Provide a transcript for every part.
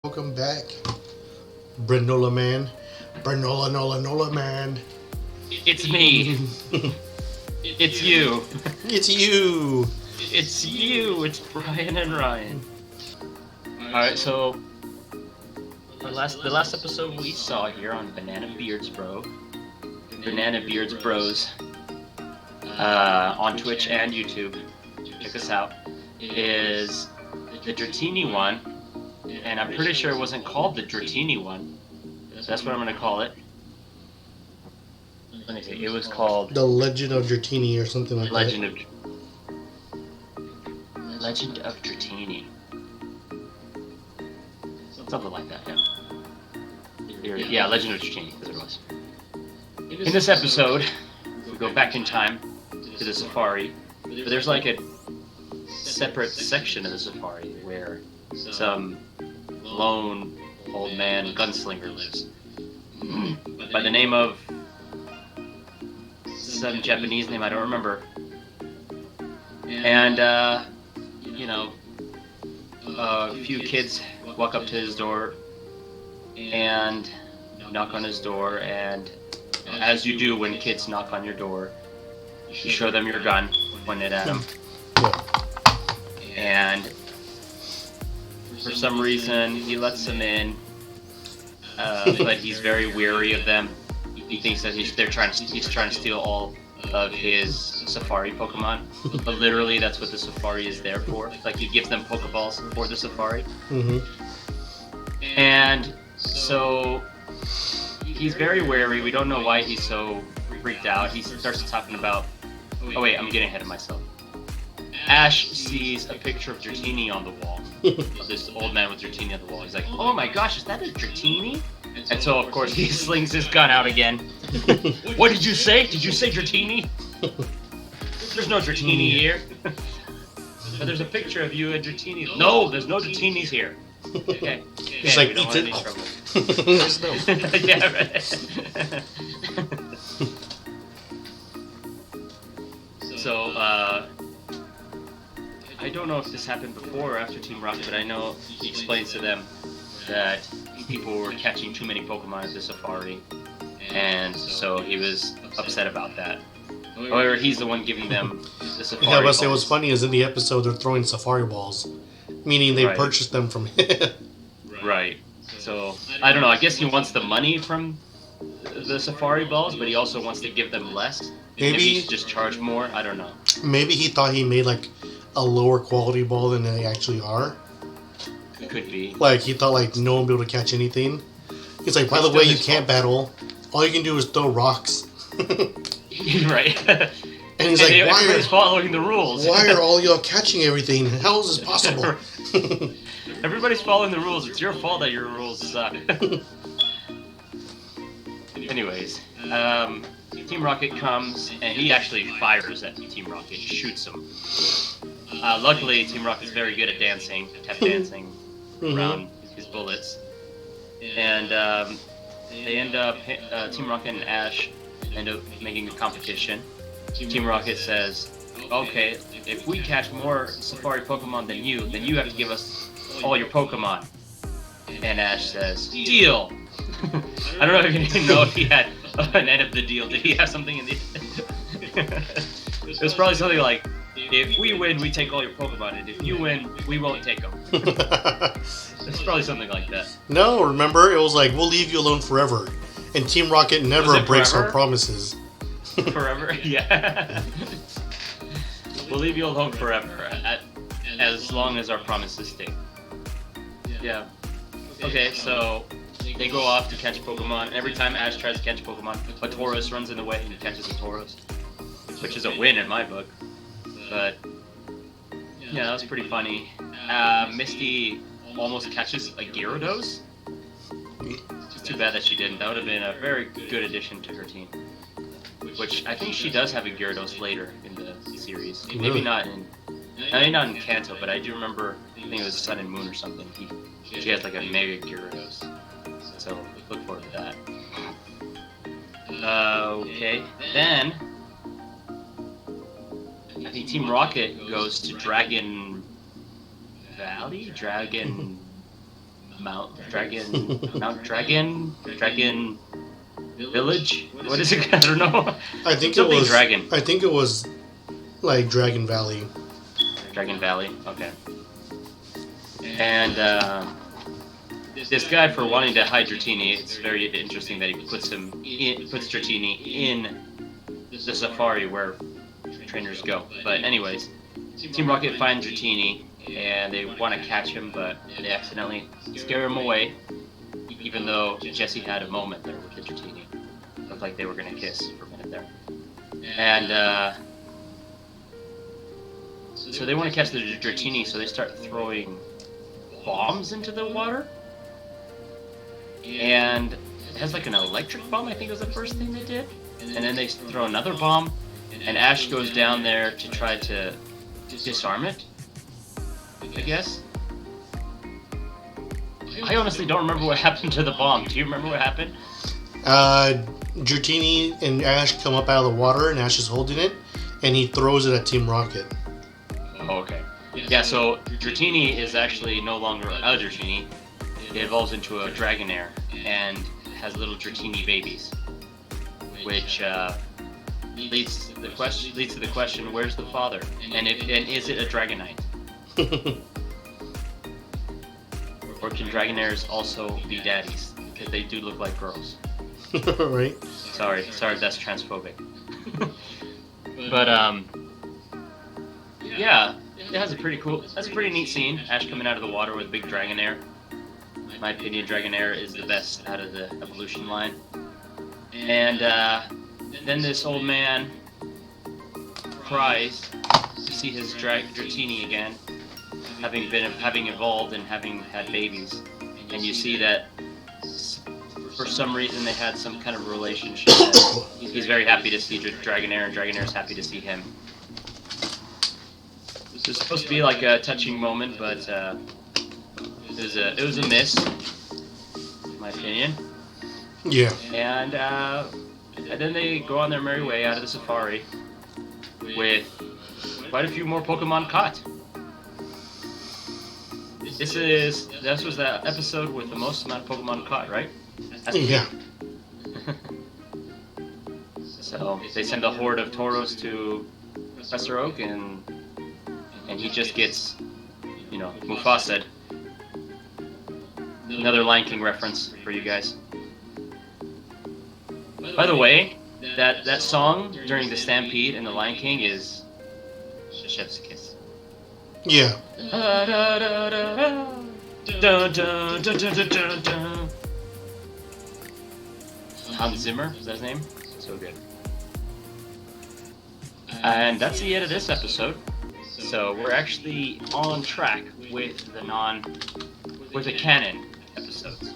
Welcome back, Brenola man. Brenola Nola Nola man. It's me. It's you. It's you. It's you. It's Brian and Ryan. Alright, so the last episode we saw here on Banana Beards Bros, on Twitch and YouTube, check us out, is the Dratini one, and I'm pretty sure it wasn't called the Dratini one. That's what I'm going to call it. Let me see, it was called The Legend of Dratini or something like Legend that. of Dratini. Something like that, yeah. Yeah, Legend of Dratini, that's what it was. In this episode, we go back in time to the safari, but there's like a separate section of the safari where some lone old man gunslinger lives. By the name of some Japanese name I don't remember. And, a few kids walk up to his door and knock on his door, and as you do when kids knock on your door, you show them your gun, point it at them. And for some reason, he lets them in, but he's very weary of them. He thinks that he's trying to steal all of his safari Pokemon, but literally that's what the safari is there for. Like, he gives them Pokeballs for the safari. Mm-hmm. And so he's very wary. We don't know why he's so freaked out. He starts talking about, oh wait, I'm getting ahead of myself. Ash sees a picture of Dratini on the wall, of this old man with Dratini on the wall. He's like, oh my gosh, is that a Dratini? And so, of course, he slings his gun out again. What did you say? Did you say Dratini? There's no Dratini here. But there's a picture of you and Dratini. No, there's no Dratinis here. Okay. He's like, eat it. There's no. Yeah, right. So, I don't know if this happened before or after Team Rocket, but I know he explains to them that people were catching too many Pokemon at the safari, and so he was upset about that. However, he's the one giving them the safari Yeah, but balls. what's funny is in the episode they're throwing safari balls, meaning they purchased them from him. Right. So, I don't know, I guess he wants the money from the safari balls, but he also wants to give them less. Maybe he should just charge more, I don't know. Maybe he thought he made like a lower quality ball than they actually are. It could be. Like, he thought like no one would be able to catch anything. He's like, by the way, you can't battle. All you can do is throw rocks. Right. And he's like, everybody's following the rules. Why are all y'all catching everything? How is this possible? Everybody's following the rules. It's your fault that your rules suck. Anyways, Team Rocket comes, and he actually fires at Team Rocket, shoots him. Luckily, Team Rocket's very good at dancing, tap dancing around his bullets. And they end up, Team Rocket and Ash end up making a competition. Team Rocket says, okay, if we catch more Safari Pokemon than you have to give us all your Pokemon. And Ash says, deal! I don't know if you didn't know if he had an end of the deal. Did he have something in the... It was probably something like, if we win, we take all your Pokemon, and if you win, we won't take them. It's probably something like that. No, remember? It was like, we'll leave you alone forever. And Team Rocket never breaks our promises. Forever? Yeah. We'll leave you alone forever, as long as our promises stay. Yeah. Okay, so they go off to catch Pokemon. Every time Ash tries to catch Pokemon, a Tauros runs in the way and he catches a Tauros, which is a win in my book. But yeah, that was pretty funny. Misty almost catches a Gyarados. It's too bad that she didn't. That would have been a very good addition to her team. Which I think she does have a Gyarados later in the series. Really? Maybe not in Kanto, but I do remember. I think it was Sun and Moon or something. She has like a Mega Gyarados. So look forward to that. Okay, then I think Team Rocket goes to Dragon Valley? Dragon Mount Dragon Village. What is it? I don't know. I think Something it was Dragon. I think it was like Dragon Valley. Dragon Valley. Okay. And this guy, for wanting to hide Dratini, it's very interesting that he puts Dratini in the safari where trainers go. But anyways, Team Rocket finds Dratini and they want to catch him, but they accidentally scare him away. Even though Jesse had a moment there with the Dratini, looked like they were gonna kiss for a minute there. And so they want to catch the Dratini, so they start throwing bombs into the water. And it has like an electric bomb, I think was the first thing they did. And then they throw another bomb, and Ash goes down there to try to disarm it, I guess. I honestly don't remember what happened to the bomb. Do you remember what happened? Dratini and Ash come up out of the water, and Ash is holding it, and he throws it at Team Rocket. Oh, okay. Yeah, so Dratini is actually no longer a Dratini. It evolves into a Dragonair and has little Dratini babies, which leads to the question: where's the father? And is it a Dragonite? Or can Dragonairs also be daddies? Because they do look like girls. Right. Sorry if that's transphobic. But yeah, that's a pretty neat scene. Ash coming out of the water with a big Dragonair. In my opinion, Dragonair is the best out of the evolution line. And then this old man cries to see his Dratini again, having evolved and having had babies. And you see that for some reason they had some kind of relationship. He's very happy to see Dragonair, and Dragonair's happy to see him. This was supposed to be like a touching moment, but it was a miss, in my opinion. Yeah. And then they go on their merry way out of the safari with quite a few more Pokemon caught. This was the episode with the most amount of Pokemon caught, right? Yeah. So they send a horde of Tauros to Professor Oak, and he just gets, Mufasa. Another Lion King reference for you guys. By the way, that song during the Stampede in the Lion King is Chef's Kiss. Yeah. Hans Zimmer, is that his name? So good. And that's the end of this episode. So we're actually on track with the canon episodes.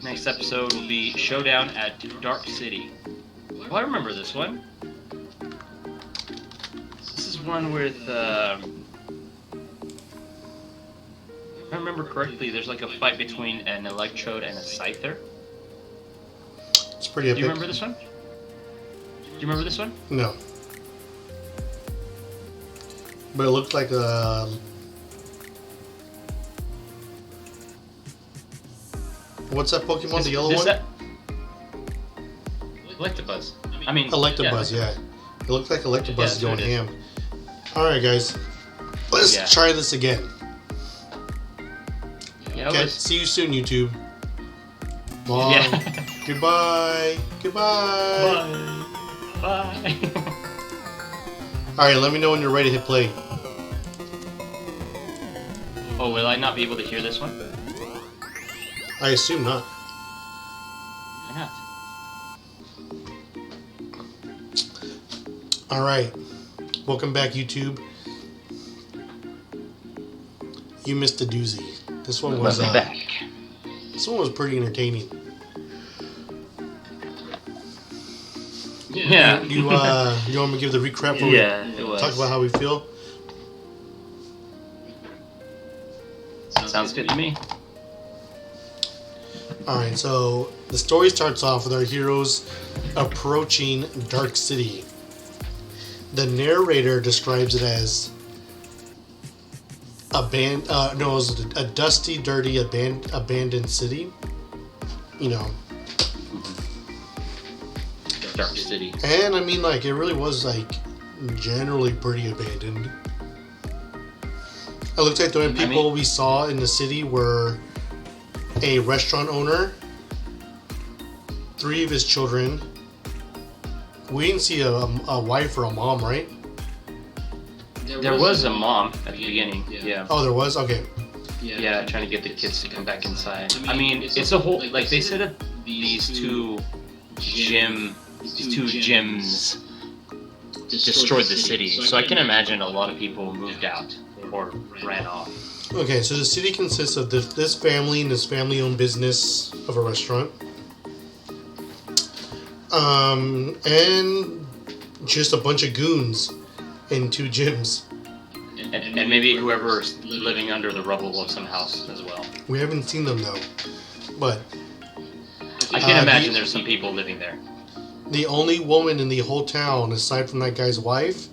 Next episode will be Showdown at Dark City. Well, I remember this one. This is one with, if I remember correctly, there's like a fight between an Electrode and a Scyther. It's pretty epic. Do you remember this one? No. But it looked like a... What's that Pokemon, the yellow one? Electabuzz. Electabuzz, yeah. It looked like Electabuzz is going ham. Alright, guys. Let's try this again. Yeah, okay, see you soon, YouTube. Bye. Yeah. Goodbye. Bye. Alright, let me know when you're ready to hit play. Oh, will I not be able to hear this one? I assume not. Why not? Alright. Welcome back, YouTube. You missed a doozy. This one was back. This one was pretty entertaining. Yeah. You want me to give the recap before we talk about how we feel? Sounds good to me. Alright, so the story starts off with our heroes approaching Dark City. The narrator describes it as it was a dusty, dirty, abandoned city. You know. Dark city. And I mean, like, it really was, like, generally pretty abandoned. It looks like the only people we saw in the city were a restaurant owner, 3 of his children. We didn't see a wife or a mom, right? There was a mom at the beginning, yeah. Oh, there was? Okay. Yeah, trying to get the kids to come back inside. I mean, it's a whole, like, they said that these two gyms destroyed the city. So I can imagine a lot of people moved out or ran off. Okay, so the city consists of this family and this family-owned business of a restaurant. And just a bunch of goons and 2 gyms. And maybe whoever's living under the rubble of some house as well. We haven't seen them, though. But I can imagine there's some people living there. The only woman in the whole town, aside from that guy's wife,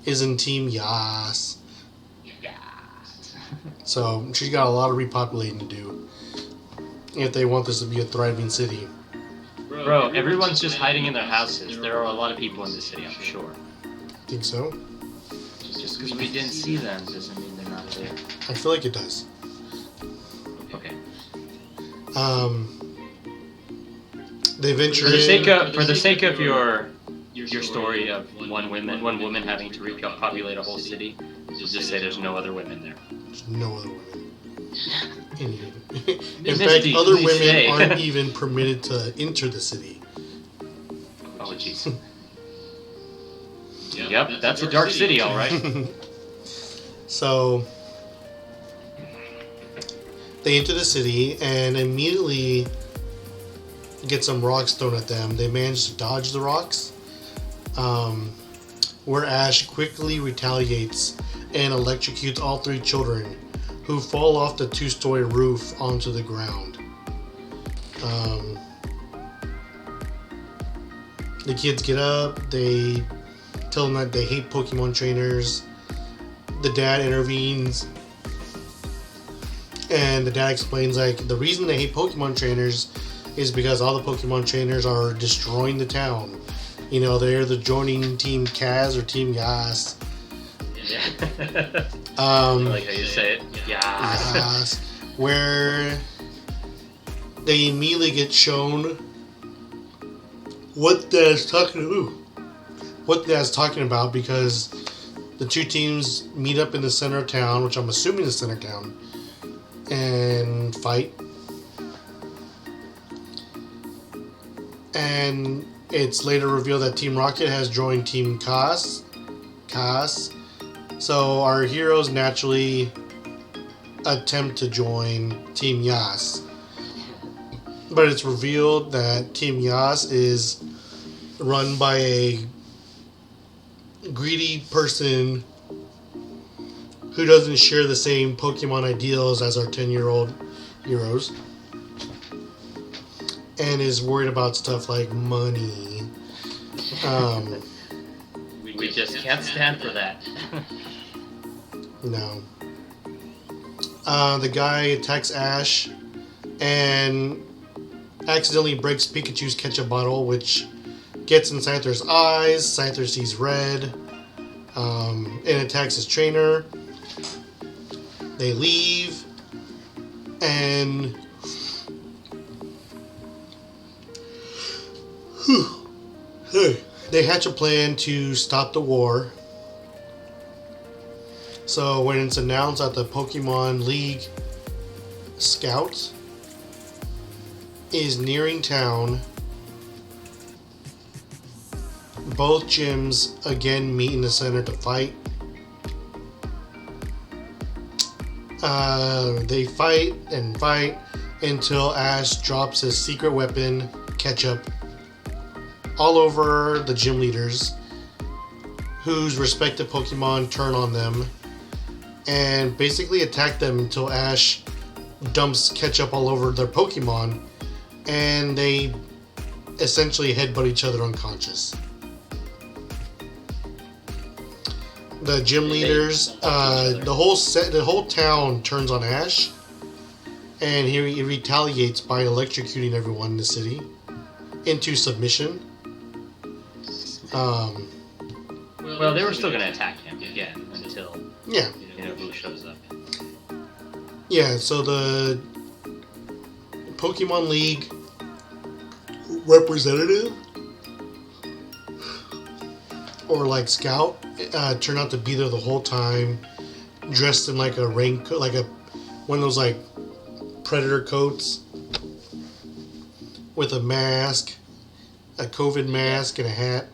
is in Team Yas. So she's got a lot of repopulating to do if they want this to be a thriving city. Bro, everyone's just hiding in their houses. There are a lot of people in the city, I'm sure. Think so? Just because we didn't see them doesn't mean they're not there. I feel like it does. Okay. They venture for the sake of your story of one woman having to repopulate a whole city, just say there's no other women there. There's no other women. In fact, other women aren't even permitted to enter the city. Oh, jeez. Yep, that's a dark city, all right. So they enter the city and immediately get some rocks thrown at them. They manage to dodge the rocks, where Ash quickly retaliates and electrocutes all 3 children, who fall off the 2-story roof onto the ground. The kids get up, they tell them that they hate Pokemon trainers. The dad intervenes, and the dad explains, like, the reason they hate Pokemon trainers is because all the Pokemon trainers are destroying the town. You know, they're the joining Team Kaz or Team Yas. Yeah. I like how you say it. Yas. Where they immediately get shown what Dad's talking about, because the 2 teams meet up in the center of town, which I'm assuming is center town, and fight. And it's later revealed that Team Rocket has joined Team Kas. So our heroes naturally attempt to join Team Yas. But it's revealed that Team Yas is run by a greedy person who doesn't share the same Pokemon ideals as our 10-year-old heroes, and is worried about stuff like money. We just can't stand for that. No. The guy attacks Ash and accidentally breaks Pikachu's ketchup bottle, which gets in Scyther's eyes. Scyther sees red and attacks his trainer. They leave, and they hatch a plan to stop the war. So when it's announced that the Pokemon League Scout is nearing town, both gyms again meet in the center to fight. They fight and fight until Ash drops his secret weapon, Ketchup, all over the gym leaders, whose respective Pokemon turn on them and basically attack them until Ash dumps Ketchup all over their Pokemon, and they essentially headbutt each other unconscious. the gym leaders, the whole town turns on Ash, and he retaliates by electrocuting everyone in the city into submission. Well, they were still going to attack him again until Boo shows up. Yeah, so the Pokemon League representative or like scout turned out to be there the whole time, dressed in like a raincoat, like one of those like predator coats with a mask, a COVID mask, and a hat.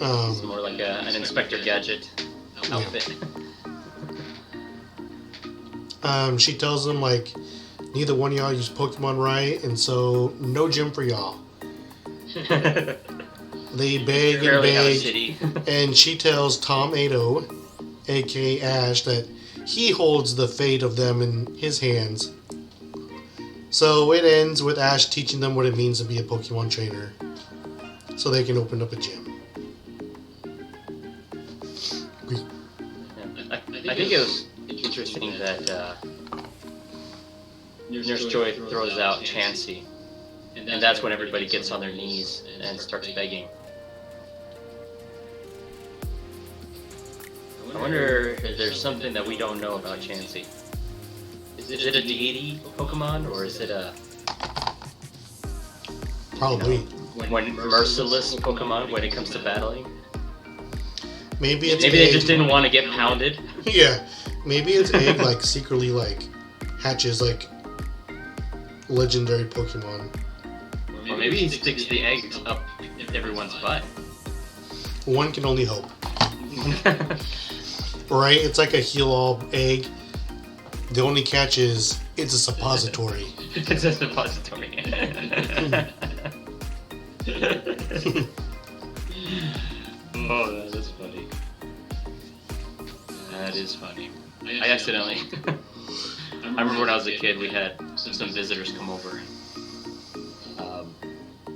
It's more like an Inspector Gadget outfit. She tells them like neither one of y'all use Pokemon right, and so no gym for y'all. They beg and beg, and she tells Tom Ado, aka Ash, that he holds the fate of them in his hands. So it ends with Ash teaching them what it means to be a Pokemon trainer, so they can open up a gym. I think it was interesting that Nurse Joy throws out Chansey, and that's when everybody gets on their knees and starts begging. I wonder if there's something that we don't know about Chansey. Is it a deity Pokemon, or is it a... Probably. When merciless Pokemon when it comes to battling? Maybe they just didn't want to get pounded. Yeah, maybe its egg like secretly like hatches like legendary Pokemon. Or maybe he sticks the eggs up everyone's butt. One can only hope. Right? It's like a heal-all egg. The only catch is it's a suppository. It's a suppository. Oh, that is funny. That is funny. I accidentally... I remember when I was a kid, we had some visitors come over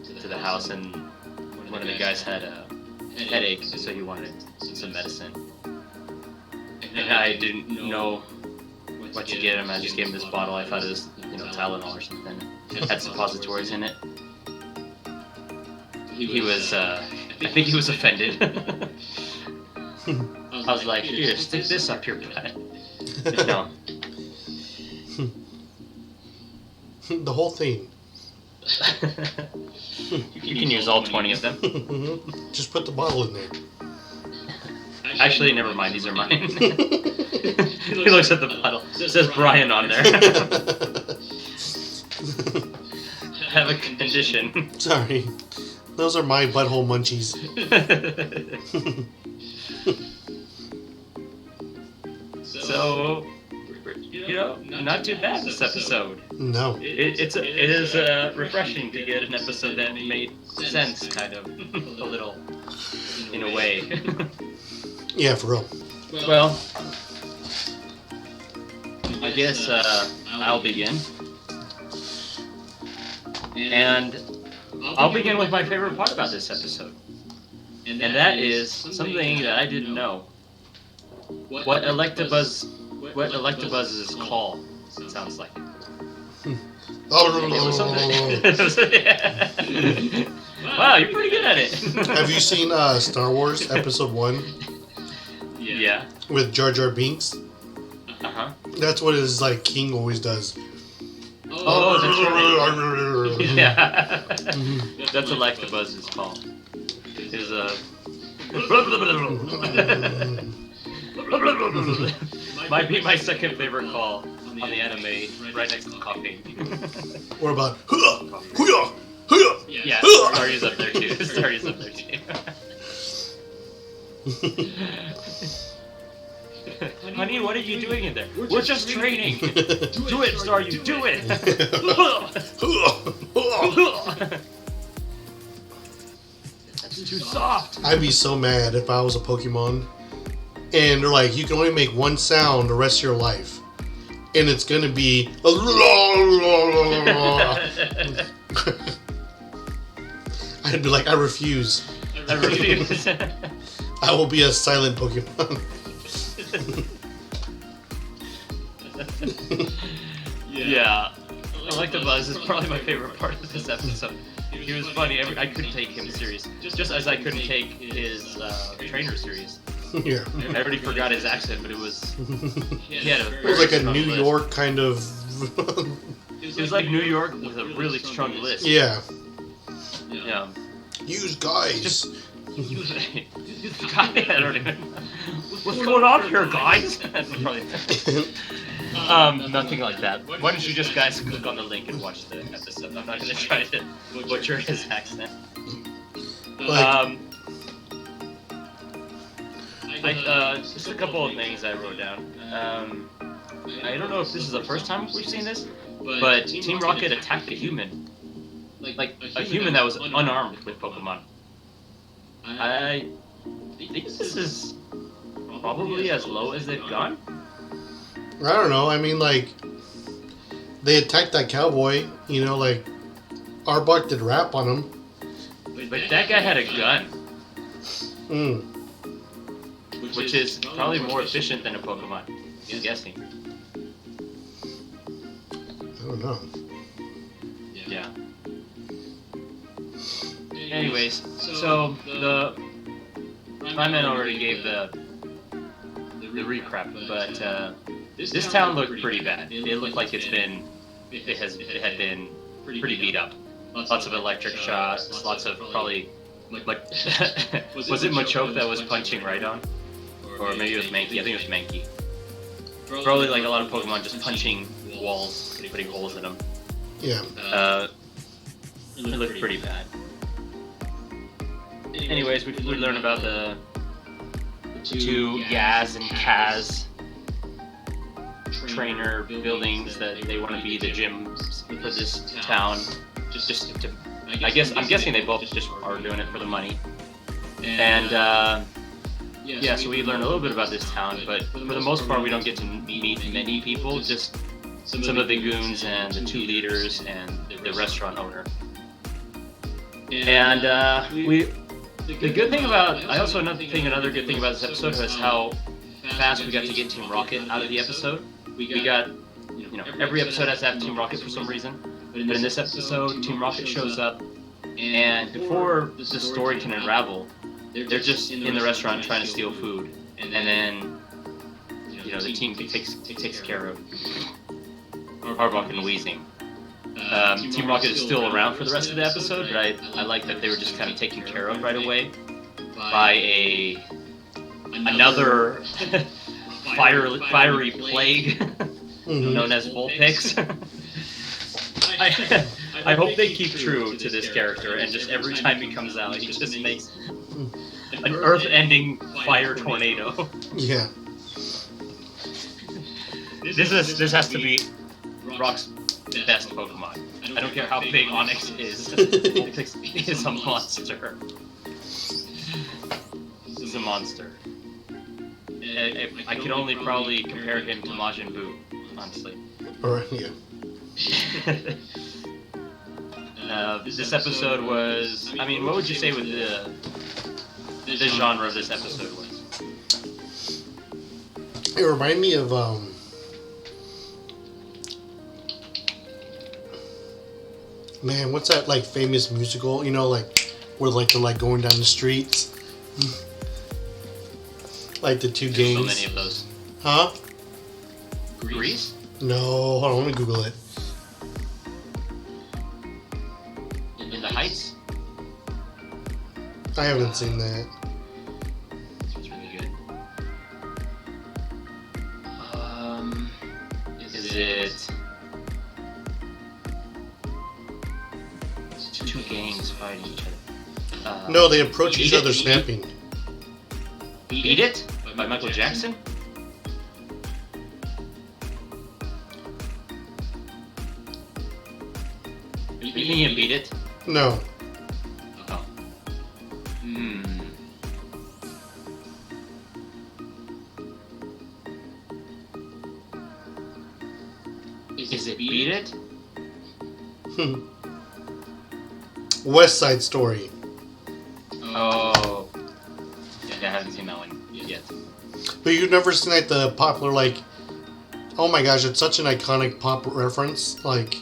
to the house, and one of the guys had a headache, so he wanted some medicine. And I didn't know what to get him. I just gave him this bottle. I thought it was, Tylenol or something. It had suppositories in it. He was, I think he was offended. I was like, here, stick this up your butt. No. The whole thing. You can use all 20 of them. Just put the bottle in there. Actually, never mind. These are mine. He looks at the bottle. It says Brian on there. Have a condition. Sorry. Those are my butthole munchies. So, not too bad this episode. No. It is refreshing to get an episode that made sense, kind of, a little, in a way. Yeah, for real. Well, I guess I'll begin. And I'll begin with my favorite part about this episode. And that is something that I didn't know. What Electabuzz's call sounds like. Wow, you're pretty good at it. Have you seen Star Wars Episode 1? Yeah. With Jar Jar Binks? Uh-huh. That's what his king always does. Oh, that's right. Yeah. That's Electabuzz's call. His might be my second favorite call on the anime, right next to coffee. What about Yeah, Starry's up there too. Starry's up there too. Honey, what are you doing in there? We're just training. Do it, Star, you do it. That's too soft. I'd be so mad if I was a Pokemon and they're like, you can only make one sound the rest of your life. And it's gonna be I'd be like, I refuse. I refuse. I will be a silent Pokemon. Yeah. Electabuzz is probably my favorite part of this episode. He was funny. I couldn't take him serious. Just as I couldn't take his trainer serious. Yeah. I already forgot his accent, but it was... He had a It was like a strong New list. York kind of... It was like New York with a really strong list. Yeah. Yeah. Use guys. I don't even... What's going on here, guys? Nothing like that. Why don't you just guys click on the link and watch the episode? I'm not gonna try to butcher his accent. Like, Just a couple of things I wrote down. I don't know if this is the first time we've seen this, but Team Rocket attacked a human. Like a human that was unarmed with Pokemon. I think this is probably as low as they've gone. I don't know. I mean, like, they attacked that cowboy. You know, like, Arbok did rap on him. But that guy had a gun, which is probably more efficient than a Pokemon. I'm guessing. I don't know. Yeah. Anyways, so my man already gave the recap, but this town looked pretty bad. It looked like it had been pretty beat up. Lots of electric shots, lots of probably was it Machoke that was punching Rhydon? Or maybe it was Mankey. I think it was Mankey. Probably like a lot of Pokemon just punching walls, putting holes in them. Yeah. It looked pretty bad. Anyways, we learn about the two Yaz and Kaz trainer buildings that they want to be the gyms for this town. Just to, I'm guessing they both just are doing it for the money. And yeah, so we learn a little bit about this town, but for the most part, we don't get to meet many people. Just some of the goons and the two leaders and the restaurant owner. And the good thing about another good thing about this episode was how fast we got to get Team Rocket out of the episode. We got, every episode has to have Team Rocket for some reason, but in this episode, Team Rocket shows up, and before the story can unravel, they're just in the restaurant trying to steal food, and then the team takes care of Arbok and Weezing. Team Rocket is still around for the rest of the episode, but I like that they were just kind of taken care of right away by another fiery plague known as Vulpix. I hope they keep true to this character, and just every time he comes out, he just makes an earth-ending fire tornado. Yeah. This has to be Rock's best Pokemon. I don't care how big Onyx is. Vulpix is a monster. This is a monster. I can only probably compare him to Majin Buu, honestly. Alright, yeah. This episode was... I mean, what would you say with the genre of this episode was? It reminded me of, man, what's that, like, famous musical? Like, where, like, they're, like, going down the streets? Like, the two gangs. So many of those. Huh? Grease? No, hold on, let me Google it. In the Heights? I haven't seen that. It's really good. Is it... It's two gangs fighting each other. No, they approach each other snapping. Beat It? By Michael Jackson? Are you thinking of Beat It? No. Oh. Is it Beat It? West Side Story. Oh. Yeah, I haven't But you've never seen like the popular like, oh my gosh, it's such an iconic pop reference, like,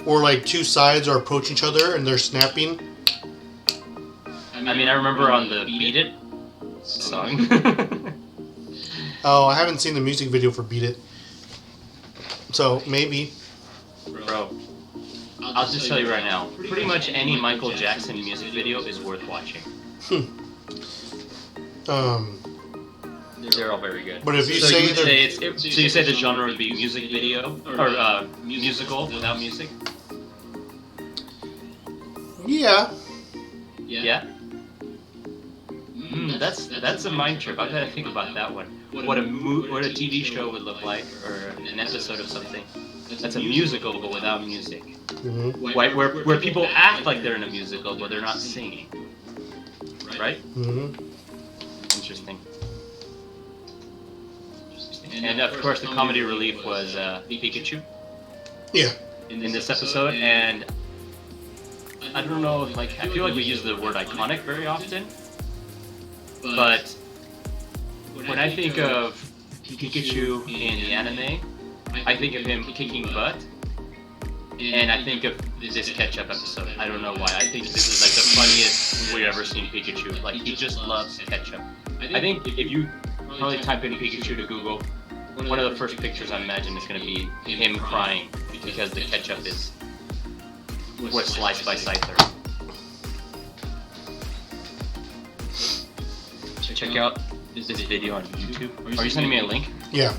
where like two sides are approaching each other and they're snapping. I mean, I remember on the Beat It song. Oh, I haven't seen the music video for Beat It. So, maybe. Bro, I'll just tell you right now, pretty much any Michael Jackson music video is worth watching. They're all very good. But if you so say you would say so you say the genre would be music video or musical without music? Yeah. Yeah. That's a mind trip. I've got to think about that one. What a TV show would look like, or an episode of something that's a musical but without music. Mm-hmm. Where people act like they're in a musical but they're not singing. Right? Mm-hmm. Interesting. And of course, the comedy relief was Pikachu. Yeah. In this episode, and I don't know, like I feel like we use the word iconic very often, but when I think of Pikachu in the anime, I think of him kicking butt, and I think of this ketchup episode. I don't know why. I think this is like the funniest we've ever seen Pikachu. Like, he just loves ketchup. I think if you probably type in Pikachu to Google, one of the first pictures I imagine is going to be him crying because the ketchup was sliced by Scyther. Check out this video on YouTube. Are you sending me a link? Yeah.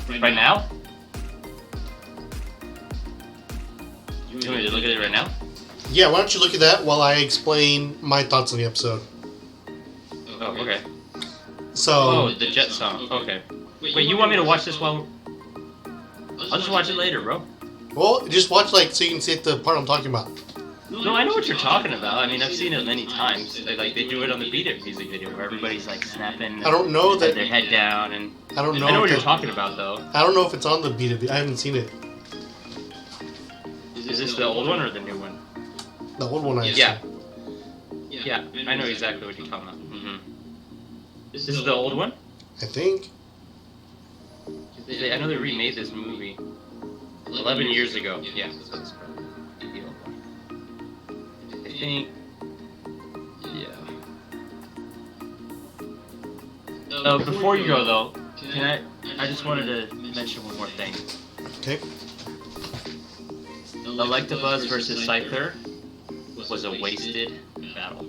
Right now? You want me to look at it right now? Yeah, why don't you look at that while I explain my thoughts on the episode. Oh, okay. So... Oh, the Jet song. Okay. Wait, you want me to watch this while... I'll just watch it later, bro. Well, just watch, like, so you can see the part I'm talking about. No, I know what you're talking about. I mean, I've seen it many times. They do it on the Beat It music video where everybody's, like, snapping. I don't know that... their head down, and... I don't know I know what if you're talking about, though. I don't know if it's on the Beat It. I haven't seen it. Is this the old one or the new one? The old one I Yeah. Yeah, I know exactly what you're talking about. Mm-hmm. This is the old one? I think. I know they remade this movie 11 years ago. Yeah, so it's the old one. I think. Yeah. Before you go though, I just wanted to mention one more thing. Okay. Electabuzz versus Scyther was a wasted battle.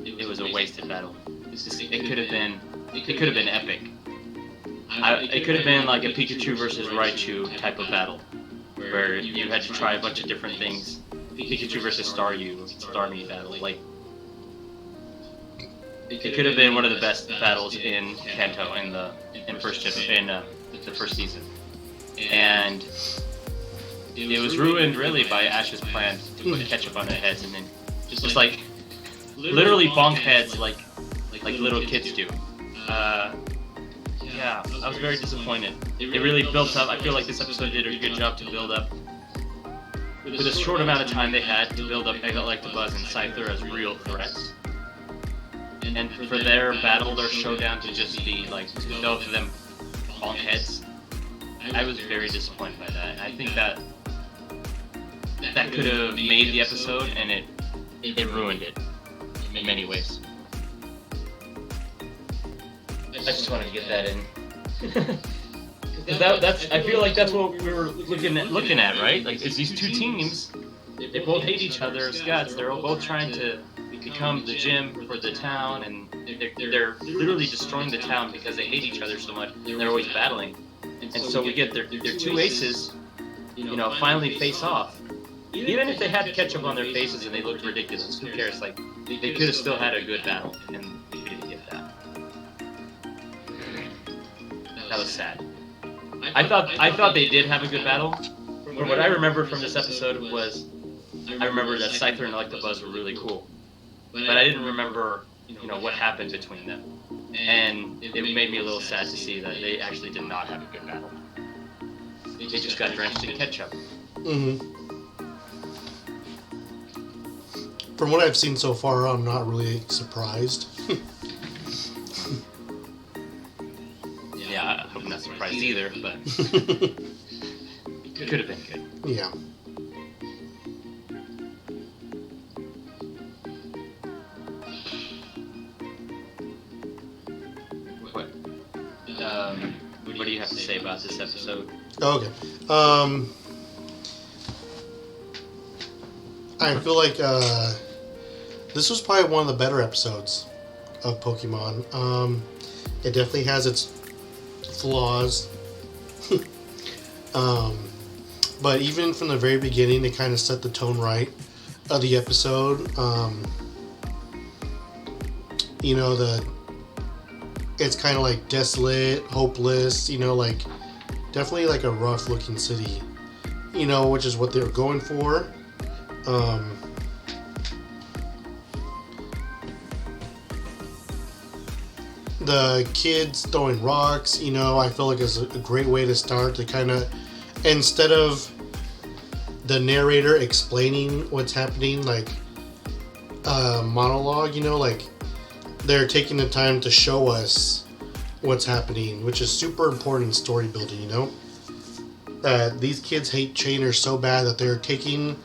It was a wasted battle. It could have been epic. It could have been like a Pikachu versus Raichu type of battle, where you had to try a bunch of different things. Pikachu versus Starmie battle. Like, it could have been one of the best battles in Kanto in the first season, and it was ruined really by Ash's plan to put ketchup on their heads and then just like literally bonk heads like little kids do. Yeah, I was very disappointed. It really built up. I feel like this episode did a good job to build up. With a short amount of time they had to build up Electabuzz and Scyther as real threats. And for their battle, their showdown to just be like both of them bonk heads, I was very disappointed by that. And I think that could have made the episode, and it ruined it in many ways. I just wanted to get that in. I feel like that's what we were looking at, right? Like, it's these two teams. They both hate each other's guts. They're both trying to become the gym for the town, and they're literally destroying the town because they hate each other so much. They're always battling, and so we get their two aces, finally face off. Even if they had ketchup on their faces and they looked ridiculous, who cares? Like, they could have still had a good battle, and we didn't get that. That was sad. I thought they did have a good battle. But what I remember from this episode was, I remember that Scyther and Electabuzz were really cool, but I didn't remember, what happened between them, and it made me a little sad to see that they actually did not have a good battle. They just got drenched in ketchup. Mm-hmm. From what I've seen so far, I'm not really surprised. surprised either, but it could have been good. Yeah. What do you have to say about this episode? Okay. I feel like this was probably one of the better episodes of Pokemon. It definitely has its flaws. But even from the very beginning, they kind of set the tone right of the episode. You know, it's kind of like desolate, hopeless, you know, like definitely like a rough looking city, you know, which is what they were going for. The kids throwing rocks, you know, I feel like is a great way to start to kind of, instead of the narrator explaining what's happening, like monologue, you know, like they're taking the time to show us what's happening, which is super important in story building, you know. These kids hate trainers so bad that they're taking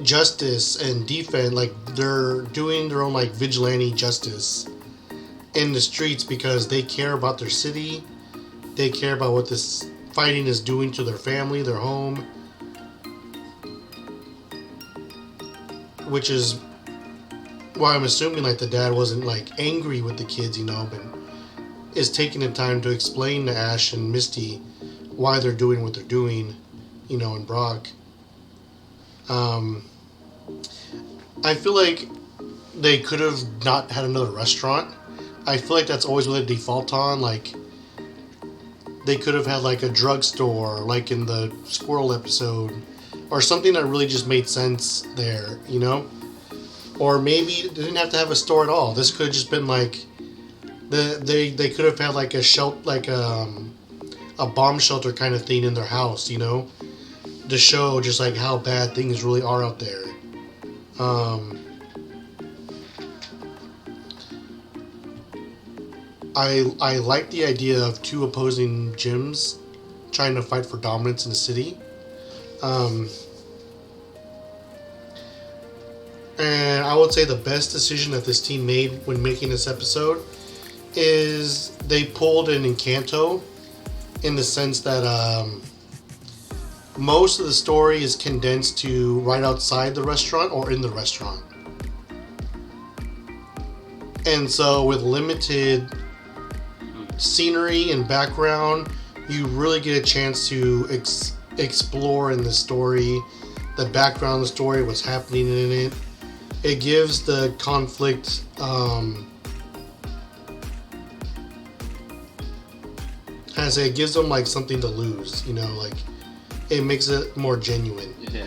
justice and defense, like they're doing their own like vigilante justice in the streets because they care about their city, they care about what this fighting is doing to their family, their home, which is why I'm assuming like the dad wasn't like angry with the kids, you know, but is taking the time to explain to Ash and Misty why they're doing what they're doing, you know, and Brock. I feel like they could have not had another restaurant. I feel like that's always what they default on. Like, they could have had like a drugstore, like in the Squirrel episode, or something that really just made sense there, you know? Or maybe they didn't have to have a store at all. This could have just been like, they could have had like a a bomb shelter kind of thing in their house, you know? To show just like how bad things really are out there. I like the idea of two opposing gyms trying to fight for dominance in the city. And I would say the best decision that this team made when making this episode is they pulled an Encanto, in the sense that most of the story is condensed to right outside the restaurant or in the restaurant. And so with limited scenery and background, you really get a chance to explore in the story, the background of the story, what's happening in it. It gives the conflict it gives them like something to lose, you know, like it makes it more genuine. Yeah.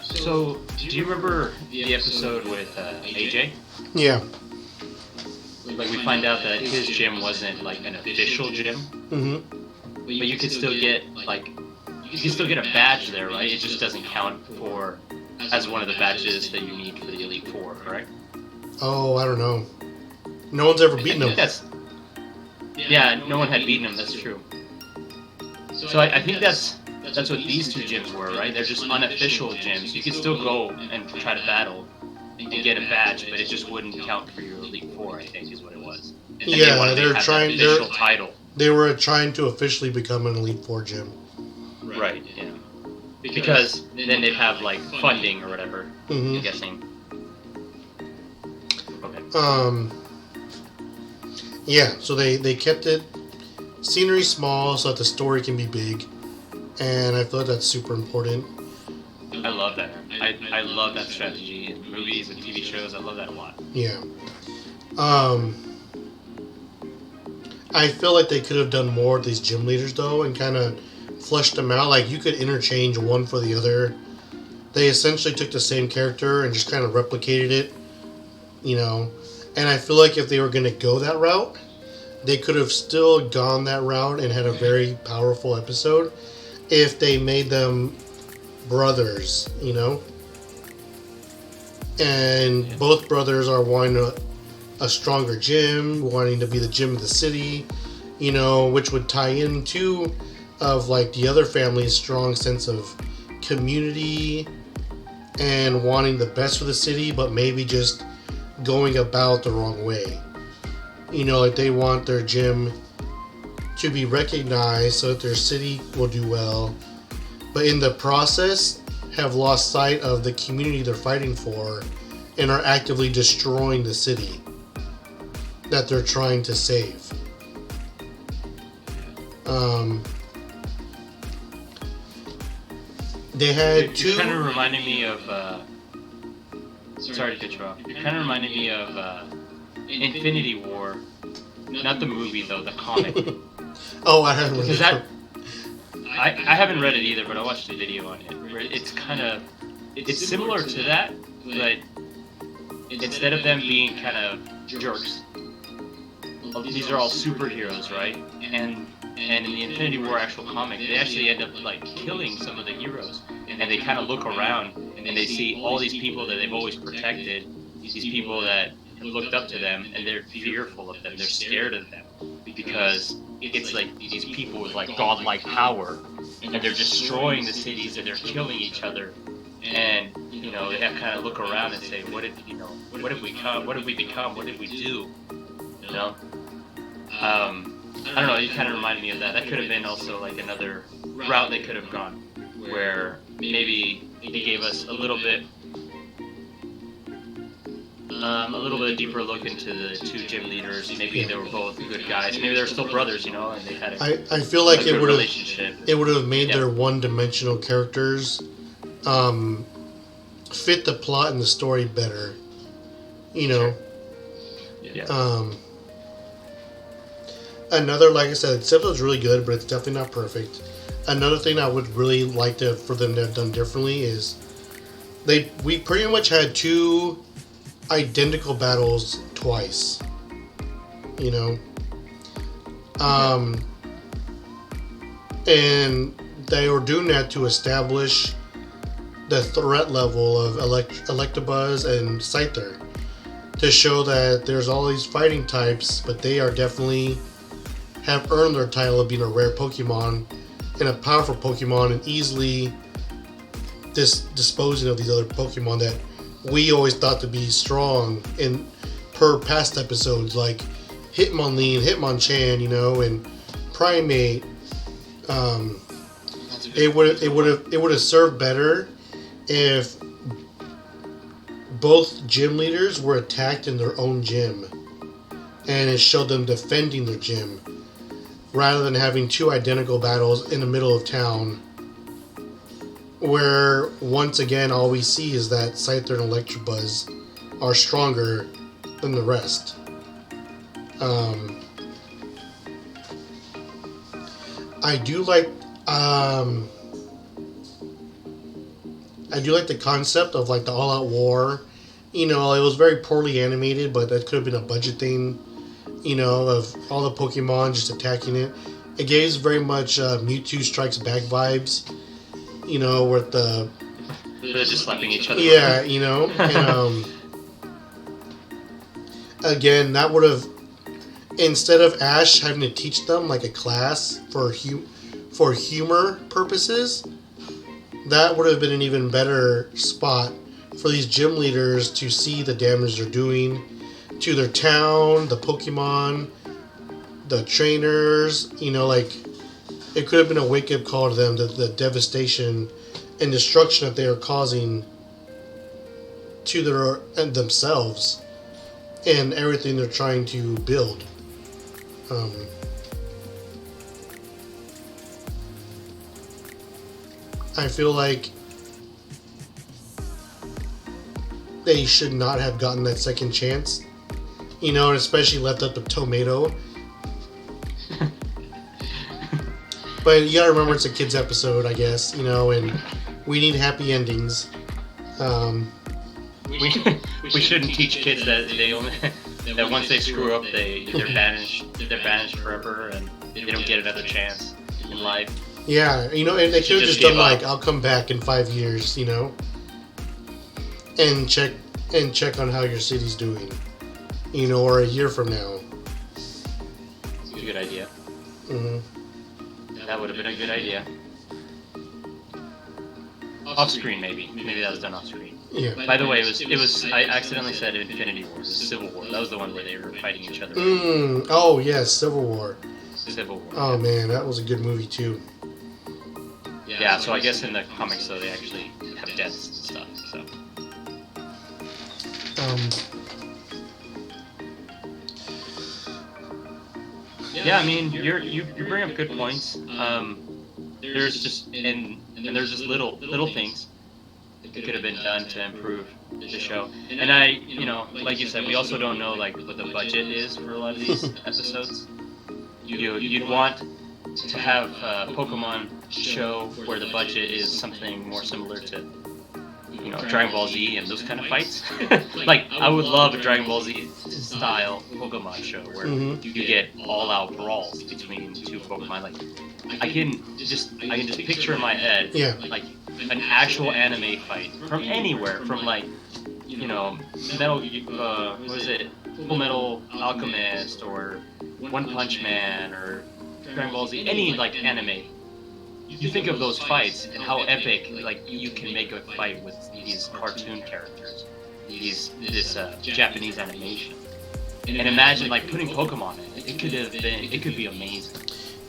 So, do you remember the episode with AJ? Yeah. Like, we find out that his gym wasn't like an official gym. Mm-hmm. But you could still get like, you can still get a badge there, right? It just doesn't count for as one of the badges that you need for the Elite Four, correct? Oh, I don't know. No one's ever beaten him. Yeah, no one had beaten him. That's true. So I think that's what these two gyms were, right? They're just unofficial gyms. You could still go and try to battle and get a badge, but it just wouldn't count for your Elite Four, I think, is what it was. And yeah, they're trying. Official title. They were trying to officially become an Elite Four gym. Right. Yeah. Because then they'd have like funding or whatever. Mm-hmm. I'm guessing. Okay. Yeah, so they kept it scenery small so that the story can be big, and I feel like that's super important. I love that. I love that strategy in movies and TV shows. I love that a lot. Yeah. I feel like they could have done more with these gym leaders though, and kind of fleshed them out. Like you could interchange one for the other. They essentially took the same character and just kind of replicated it, you know. And I feel like if they were going to go that route, they could have still gone that route and had a very powerful episode if they made them brothers, you know? And both brothers are wanting to a stronger gym, wanting to be the gym of the city, which would tie into of like the other family's strong sense of community and wanting the best for the city, but maybe just going about the wrong way. Like they want their gym to be recognized so that their city will do well, but in the process have lost sight of the community they're fighting for and are actively destroying the city that they're trying to save. They had two. You're kind of reminding me of. Sorry to cut you off. You're kind of reminding me of Infinity War. Not the movie though, the comic. Oh, I haven't read it. That, I haven't read it either, but I watched a video on it. Where it's similar to that, but instead of them being kind of jerks, these are all superheroes, right? And in the Infinity War actual comic, they actually end up like killing some of the heroes, and they kind of look around and they see all these people that they've always protected, these people that have looked up to them, and they're fearful of them, they're scared of them, because it's like these people with like godlike power, and they're destroying the cities and they're killing each other, and they have to kind of look around and say, what have we become? What did we do? I don't know, it kind of reminded me of that. That could have been also like another route they could have gone, where maybe they gave us a little bit deeper look into the two gym leaders. Maybe they were both good guys. Maybe they were still brothers, and they had I feel like it would have made their one-dimensional characters fit the plot and the story better. Sure. Yeah. Another, like I said, the episode's really good, but it's definitely not perfect. Another thing I would really like for them to have done differently is we pretty much had two identical battles twice. And they were doing that to establish the threat level of Electabuzz and Scyther, to show that there's all these fighting types, but they are definitely have earned their title of being a rare Pokemon and a powerful Pokemon, and easily disposing of these other Pokemon that we always thought to be strong in per past episodes, like Hitmonlee and Hitmonchan, and Primate. It would have served better if both gym leaders were attacked in their own gym, and it showed them defending their gym, rather than having two identical battles in the middle of town, where once again all we see is that Scyther and Electabuzz are stronger than the rest. I do like the concept of like the all-out war. It was very poorly animated, but that could have been a budget thing. Of all the Pokemon just attacking it. It gave very much Mewtwo Strikes Back vibes. With the... They're just slapping each other. Yeah, and again, that would have... Instead of Ash having to teach them like a class for humor purposes, that would have been an even better spot for these gym leaders to see the damage they're doing to their town, the Pokemon, the trainers. It could have been a wake-up call to them, the devastation and destruction that they are causing to themselves and everything they're trying to build. I feel like they should not have gotten that second chance. And especially left up to Tomato. But you gotta remember it's a kids episode, I guess, and we need happy endings. We shouldn't teach kids that that once they screw up, they're banished forever, and they don't get another chance in life. Yeah, and they could have just done like, I'll come back in 5 years, and check on how your city's doing. or a year from now. It's a good idea. Mm-hmm. That would have been a good idea. Off screen, maybe. Maybe that was done off screen. Yeah. By the way, it was. I accidentally said Infinity War. It was Civil War. That was the one where they were fighting each other. Oh yes, Civil War. Civil War. Oh man, that was a good movie too. Yeah. So I guess in the comics, though, they actually have deaths and stuff. So. Yeah, I mean, you bring up good points. There's just and there's just little things that could have been done to improve the show. And like you said, we also don't know like what the budget is for a lot of these episodes. You'd want to have a Pokemon show where the budget is something more similar to Dragon Ball Z and those kind of fights. Like I would love a Dragon Ball Z style Pokemon show where you get all out brawls between two Pokemon. Like I can just picture in my head like an actual anime fight from anywhere, from like Metal what is it, Full Metal Alchemist or One Punch Man or Dragon Ball Z, any like anime. You think of those fights and how epic like you can make a fight with these cartoon characters, this Japanese animation, and imagine like putting Pokemon in it. It could be amazing.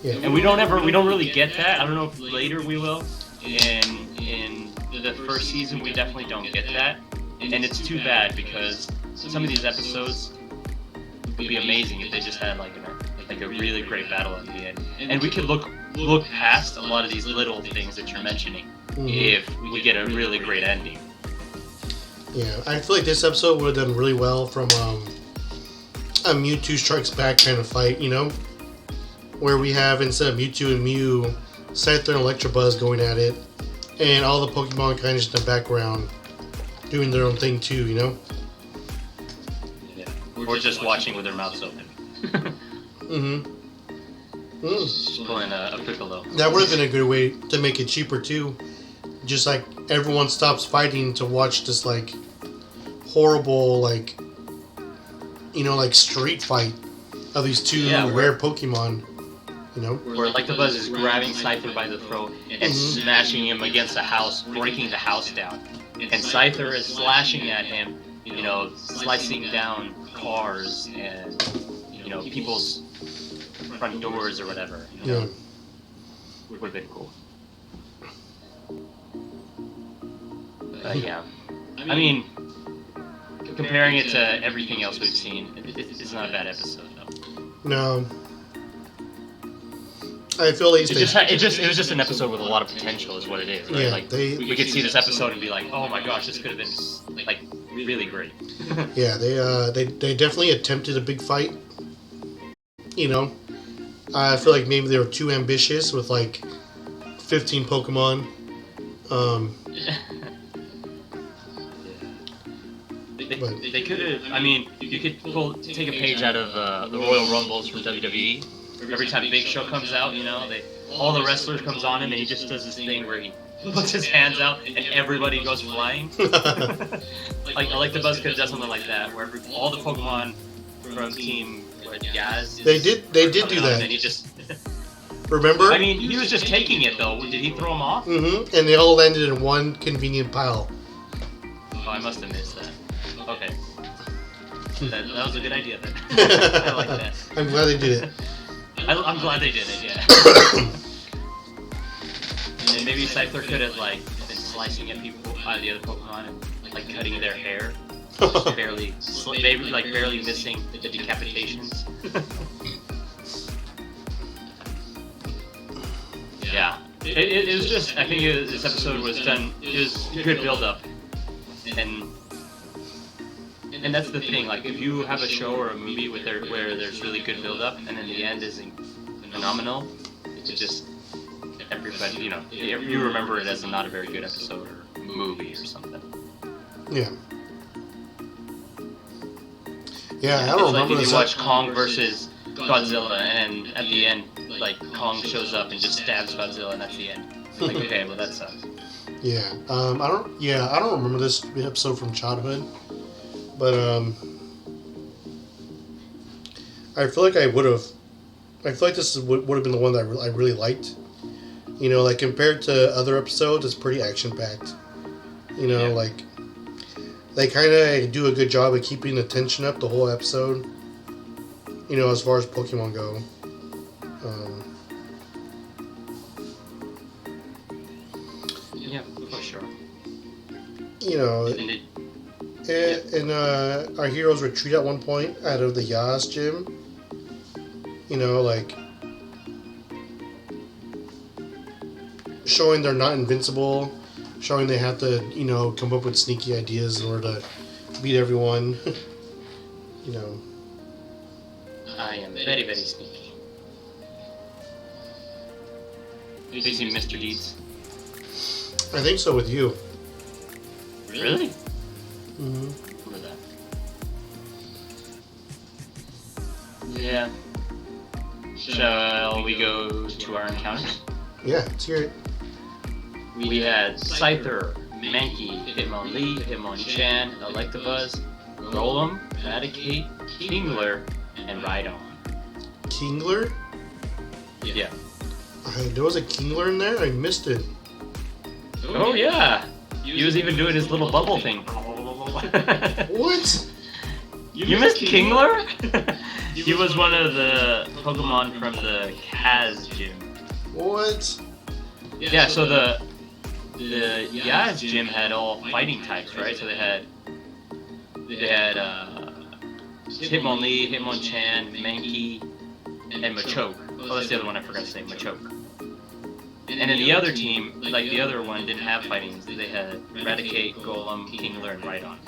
Yeah. And we don't really get that. I don't know if later we will. In the first season, we definitely don't get that, and it's too bad because some of these episodes would be amazing if they just had like a really great battle at the end, and we could look past a lot of these little things that you're mentioning if we get a really great ending. Yeah, I feel like this episode would have done really well from a Mewtwo Strikes Back kind of fight, where we have, instead of Mewtwo and Mew, Scyther and Electabuzz going at it, and all the Pokemon kind of just in the background doing their own thing too, Yeah. Or just watching with their mouths open. Just pulling a Piccolo. That would have been a good way to make it cheaper too. Just like everyone stops fighting to watch this like horrible like street fight of these two rare Pokemon. Where Electabuzz is grabbing Scyther by the throat and smashing him against a house, breaking the house down. And Scyther is slashing at him, slicing down cars and, people's front doors or whatever. Yeah. Would have been cool. Yeah. I mean, comparing it to everything else we've seen, it's not a bad episode, though. No. I feel like it was just an episode with a lot of potential, is what it is. Right? Yeah, like we could see this episode and be like, oh my gosh, this could have been like really great. Yeah, they definitely attempted a big fight. I feel like maybe they were too ambitious with like 15 Pokemon. They could have. I mean, you could take a page out of the Royal Rumbles from WWE. Every time Big Show comes out, all the wrestlers comes on him, and he just does this thing where he puts his hands out and everybody goes flying. Like Electabuzz could have done something like that, where all the Pokemon from Team Yaz. They did do that. And he just. Remember? I mean, he was just taking it though. Did he throw them off? Mm-hmm. And they all landed in one convenient pile. Oh, I must have missed that. Okay. That was a good idea then. I like that. I'm glad they did it. I'm glad they did it, yeah. And then maybe Scyther could have been slicing at people, the other Pokemon, and cutting their hair, just barely missing the decapitations. Yeah, it was just. I think this episode was done. It was good build up, and that's the thing. Like, if you have a show or a movie where there's really good build up, and then the end is phenomenal, it's just everybody. You remember it as not a very good episode or movie or something. Yeah. Yeah, I don't remember if this. You watch Kong versus Godzilla, and at the end, Kong shows up and just stabs Godzilla, and that's the end. Like, okay, well that sucks. Yeah, I don't remember this episode from childhood, but I feel like I would have. I feel like this would have been the one that I really liked. You know, like compared to other episodes, it's pretty action packed. You know, like they kind of do a good job of keeping the tension up the whole episode. You know, as far as Pokemon go. Yeah, for sure. You know, and our heroes retreat at one point out of the Yas gym. You know, like showing they're not invincible, showing they have to, you know, come up with sneaky ideas in order to beat everyone. You know. I am very, very sneaky. Have you seen Mr. Deeds? I think so with you. Really? Mm-hmm. What is that? Yeah. Shall we go to our encounters? Yeah, let's hear it. We had Scyther, Mankey, Hitmonlee, Hitmonchan, Electabuzz, Golem, Raticate, Kingler, and Rhydon. Kingler? Yeah. There was a Kingler in there? I missed it. Oh yeah! He was even doing his little bubble thing. What? You missed Kingler? He was one of the Pokemon from the Kaz gym. What? Yeah, so the Yaz gym had all fighting types, right? So they had Hitmonlee, Hitmonchan, Mankey, and Machoke. Oh, that's the other one I forgot to say, Machoke. And then the other team, like the other one, didn't have fighting. They had Raticate, Golem, Kingler, and Rhydon.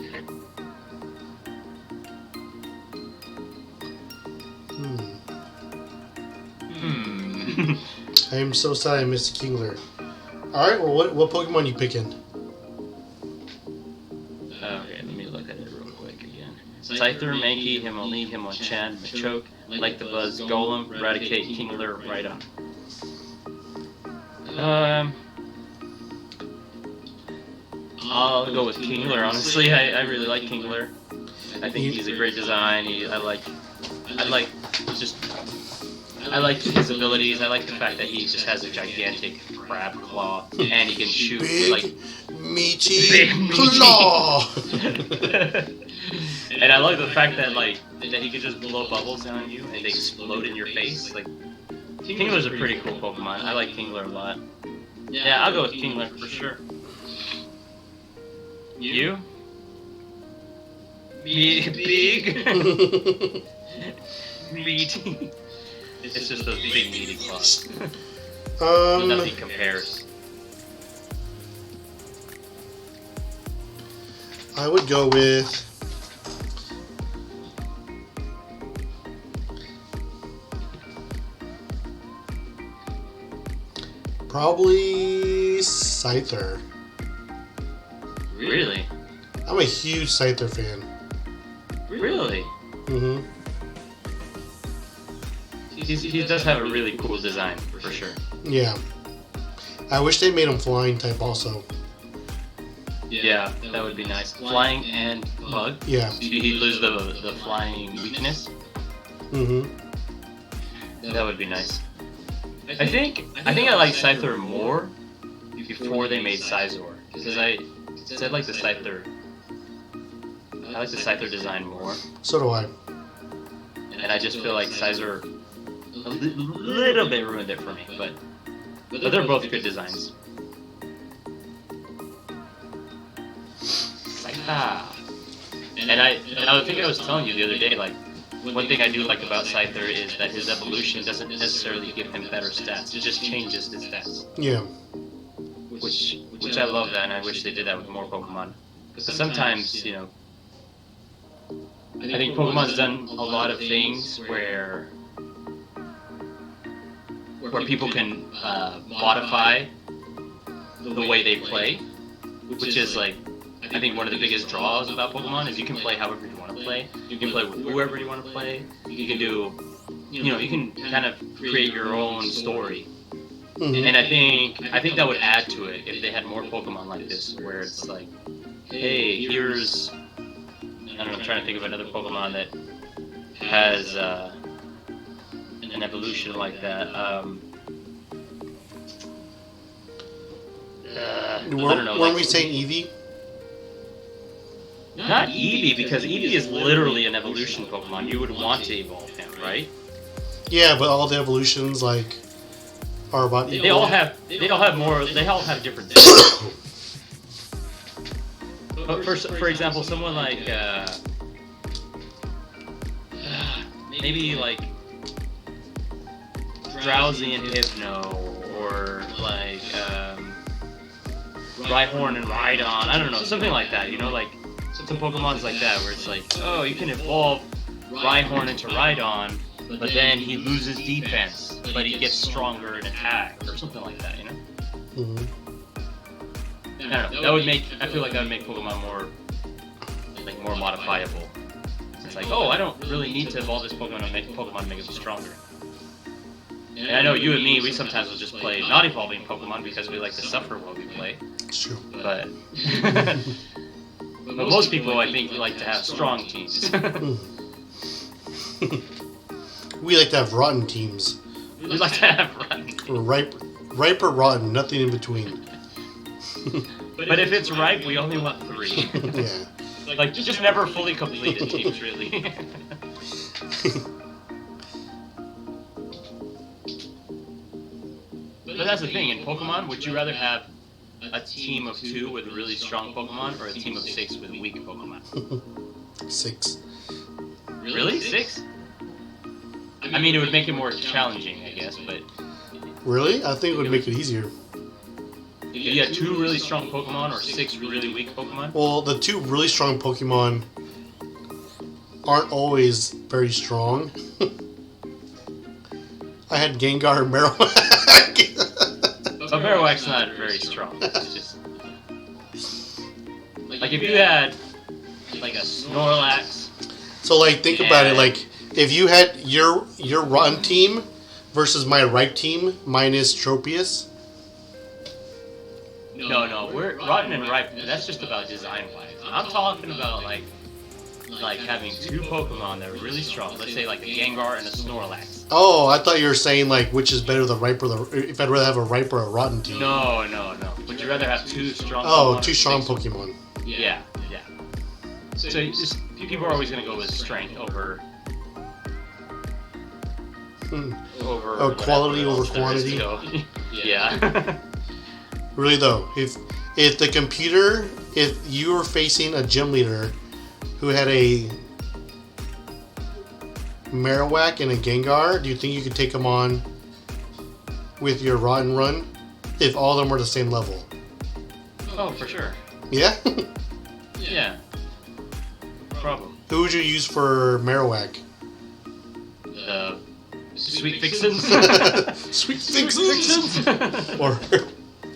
I am so sad I missed Kingler. Alright, well, what Pokemon you picking? Okay, let me look at it real quick again. Scyther, Mankey, Hitmonlee, Hitmonchan, Machoke, Electabuzz, Golem, Raticate, Kingler, Rhydon. I'll go with Kingler, honestly. I really like Kingler. I think he's a great design. I like his abilities. I like the fact that he just has a gigantic crab claw and he can shoot big, meaty claw. And I like the fact that that he can just blow bubbles on you and they explode in your face. Like Kingler's a pretty cool Pokemon. I like Kingler a lot. Yeah, I'll go with Kingler for sure. You? Me big? Meaty. It's just those big meaty claws. Nothing compares. I would go with probably Scyther. Really? I'm a huge Scyther fan. Really? Mm-hmm. He does have a really cool design, for sure. Yeah. I wish they made him flying type also. Yeah, that would be nice. Flying and bug? Yeah. He'd lose the flying weakness? Mm-hmm. That would be nice. I think I like Scyther more before they made Scizor. Because I like the Scyther. I like the Scyther design more. So do I. And I just feel like Scizor a little bit ruined it for me, but they're both good designs. And I think I was telling you the other day, like, one thing I do like about Scyther is that his evolution doesn't necessarily give him better stats, it just changes his stats. Yeah. Which I love that, and I wish they did that with more Pokemon. Because sometimes, you know, I think Pokemon's done a lot of things where people can modify the way they play, which is like, I think one of the biggest draws about Pokemon is you can play however you want to play. You can play with whoever you want to play. You can do, you know, you can kind of create your own story. Mm-hmm. And I think that would add to it if they had more Pokemon like this, where it's like, hey, here's, I don't know, I'm trying to think of another Pokemon that has an evolution like that. I don't know. Weren't we saying Eevee? Not Eevee, because Eevee is literally an evolution Pokemon. You would want to evolve him, right? Yeah, but all the evolutions like are about equal. They all have different things. But for example, someone like maybe like Drowsy and Hypno, or like Rhyhorn and Rhydon. I don't know, something like that. You know, like some Pokemon's like that, where it's like, oh, you can evolve Rhyhorn into Rhydon, but then he loses defense, but he gets stronger in attack, or something like that. You know. Mm-hmm. I don't know. That would make. I feel like that would make Pokemon more modifiable. It's like, oh, I don't really need to evolve this Pokemon to make him stronger. And I know you and me, we sometimes will just play not evolving Pokemon because we like to suffer while we play. It's true. But but most people, I think, like to have strong teams. We like to have rotten teams. We like to have rotten teams. Or ripe or rotten, nothing in between. But if it's ripe, we only want 3. Yeah. Like, just never fully completed teams, really. But that's the thing, in Pokemon, would you rather have a team of 2 with really strong Pokemon, or a team of 6 with weak Pokemon? 6. Really? 6? I mean, it would make it more challenging, I guess, but... Really? I think it would make it easier. If you had 2 really strong Pokemon, or 6 really weak Pokemon? Well, the 2 really strong Pokemon aren't always very strong. I had Gengar and Marowak. But Marowak's not very strong. It's just... Like, if you had, like, a Snorlax... So, like, think about it. Like, if you had your rotten team versus my ripe team minus Tropius... No, we're rotten and ripe. That's just about design-wise. I'm talking about like having 2 Pokemon that are really strong. Let's say like a Gengar and a Snorlax. Oh, I thought you were saying like which is better, the ripe or if I'd rather have a ripe or a rotten team. No. Would you rather have 2 strong? Oh, Pokemon 2 strong Pokemon. Yeah. So people are always gonna go with strength over. Over. Quality over quantity. Yeah. Really though, if you were facing a gym leader who had a Marowak and a Gengar, do you think you could take them on with your Rotten Run if all of them were the same level? Oh, for sure. Yeah? Yeah. No problem. Who would you use for Marowak? The Sweet Vixens. Sweet Vixens. Or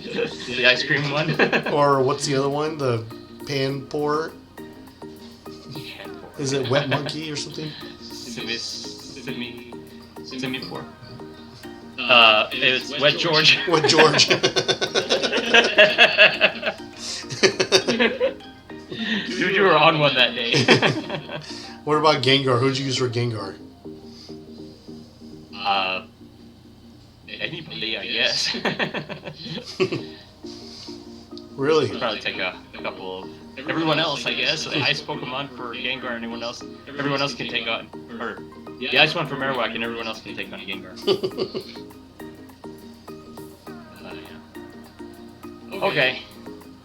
the ice cream one. Or what's the other one? The Panpour? Is it Wet Monkey or something? Simipour. It's Wet George. Wet George. Dude, you were on one that day. What about Gengar? Who'd you use for Gengar? Anybody, I guess. Really? I'd probably take a couple of everyone else, I guess. The ice Pokemon for Gengar, and everyone else can take on, or the ice one for Marowak, and everyone else can take on Gengar. Yeah. Okay.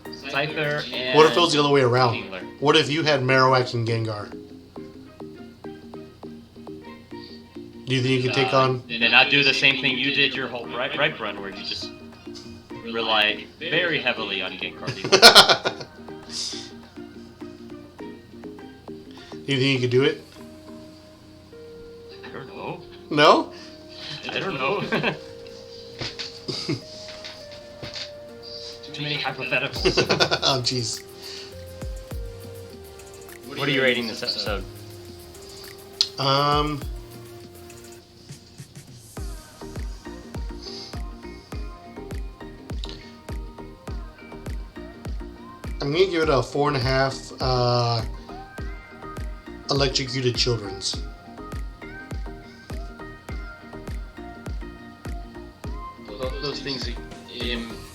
Scyther and... What if it was the other way around? Kingler. What if you had Marowak and Gengar? Do you think you could take on... Then I'd do the same thing you did your whole ripe run, where you just rely very heavily on Gengar. Do you think you could do it? I don't know. No? I don't know. Too many hypotheticals. Oh, jeez. What are you rating this episode? I'm gonna give it a 4.5 electrocuted children's. both of those things.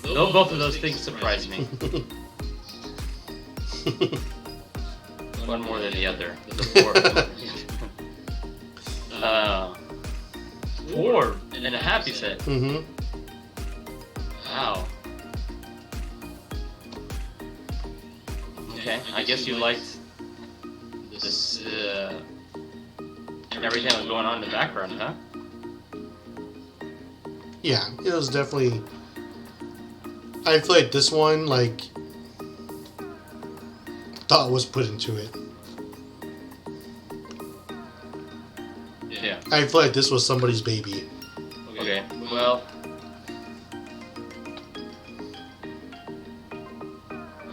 Both of those things surprise me. One more than the other. The four and a half, you said. Mm-hmm. Wow. Okay, I guess you liked this. Everything that was going on in the background, huh? Yeah, it was definitely. I feel like this one, like, thought was put into it. Yeah. I feel like this was somebody's baby. Okay. Well.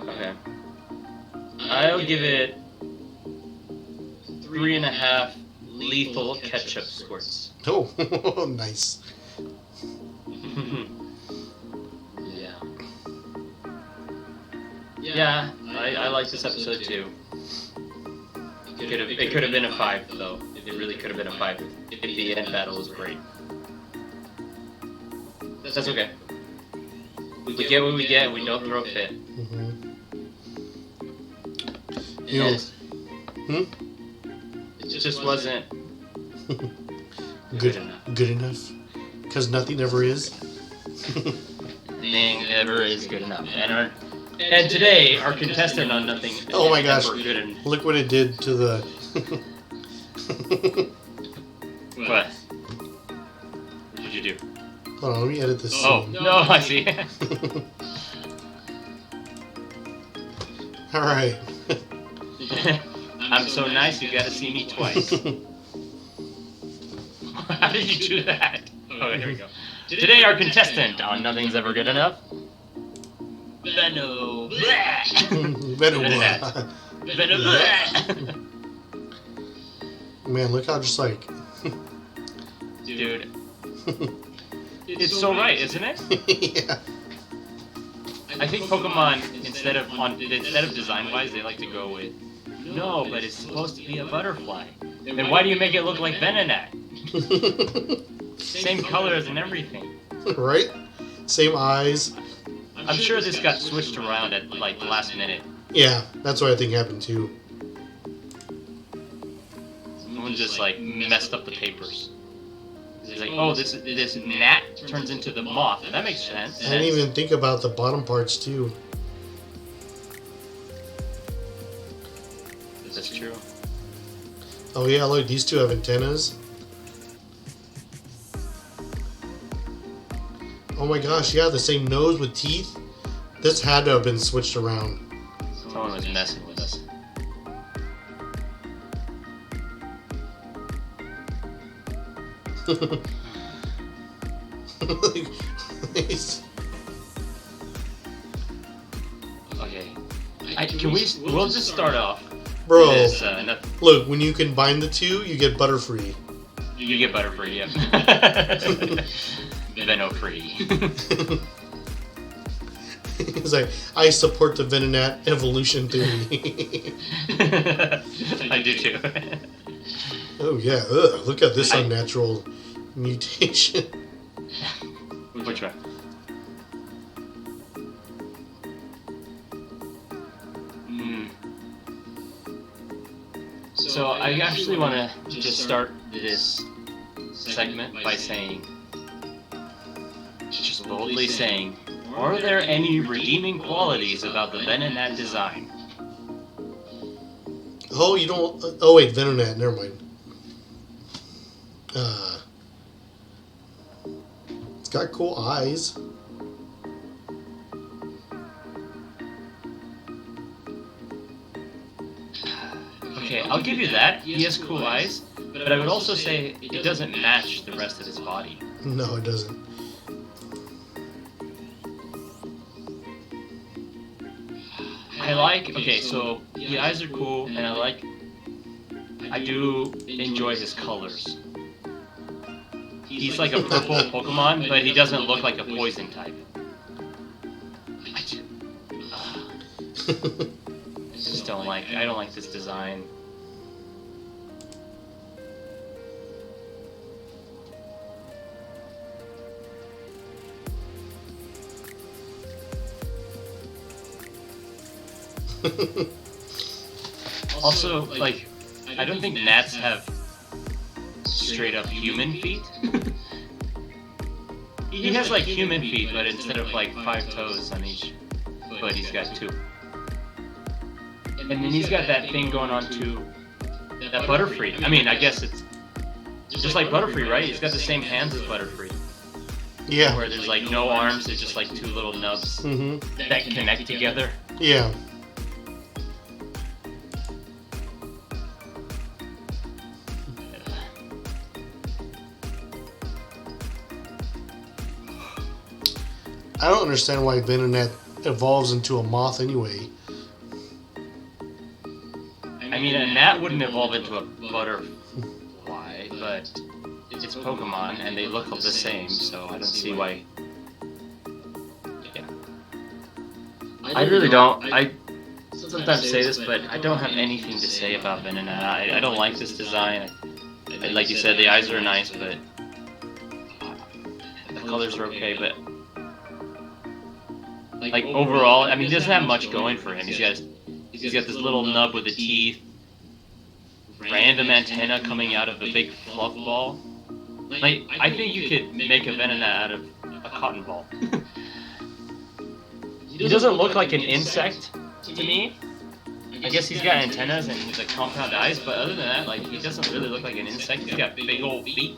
Okay. I'll give it 3.5 lethal ketchup squirts. Oh, nice. Yeah, I like this episode too. It could have been a 5 though. It really could have been a 5 if the end battle was great. That's okay. We get what we get, and we don't throw a fit. Mm-hmm. You know, It just wasn't good enough. Because nothing ever is. Nothing ever is good enough. And today, our contestant on Nothing Oh my gosh! Ever Good Enough. Look what it did to the. What? What did you do? Hold on, let me edit this. Oh, scene. no, I see. All right. I'm so nice, you gotta see me twice. How did you do that? Oh, here we go. Today, our contestant on Nothing's Ever Good Enough. Benno. Better Benno. Man, look how just like. Dude. It's so right, isn't it? Yeah. I think Pokemon, instead of design-wise, they like to go with, no, but it's supposed to be a butterfly. Then why do you make it look like Venonat? Same colors and everything. Right? Same eyes. I'm sure this got switched around at like the last minute. Yeah, that's what I think happened too. Someone just like messed up the papers. It's like, oh, this gnat turns into the moth. That makes sense. I didn't even think about the bottom parts too. That's true. Oh yeah, look, these two have antennas. Oh my gosh, yeah, the same nose with teeth. This had to have been switched around. Someone was messing with us. Okay. We'll just start off. Bro, This, look, when you combine the two, you get Butterfree. You get Butterfree, yeah. Venno free. It's like, I support the Venonat evolution theory. I do too. Oh yeah, ugh, look at this unnatural mutation. Which one? So I actually want to just start this segment by saying, just boldly saying, are there any redeeming qualities about the Venonat design? Oh, you don't. Oh wait, Venonat. Never mind. It's got cool eyes. Okay, I'll give you that. He has cool eyes, but I would also say it doesn't match the rest of his body. No, it doesn't. I like. Okay, so the eyes are cool, and I do enjoy his colors. He's like a purple Pokemon, but he doesn't look like a poison type. I just don't like. I don't like this design. Also, like, I don't think gnats have straight up human feet. He has like human feet, but instead of like 5 toes on each foot, he's got 2. And then he's got that thing going on too. That Butterfree. I mean, I guess it's just like Butterfree, right? He's got the same hands as Butterfree. Yeah. Where there's like no arms, there's just like 2 little nubs that connect together. Yeah. I don't understand why Venonat evolves into a moth anyway. I mean, a gnat wouldn't evolve into a butterfly, but it's Pokemon and they look the same, so I don't see why. Yeah. I really don't. I sometimes say this, but I don't have anything to say about Venonat. I don't like this design. Like you said, the eyes are nice, but the colors are okay, but like overall, I mean, he doesn't have much going for him. He's got this little nub with the teeth, random antenna coming out of a big fluff ball. Like, I think you could make a Venonat out of a cotton ball. He doesn't look like an insect to me. I guess he's got antennas and the compound eyes, but other than that, like, he doesn't really look like an insect. He's got big old feet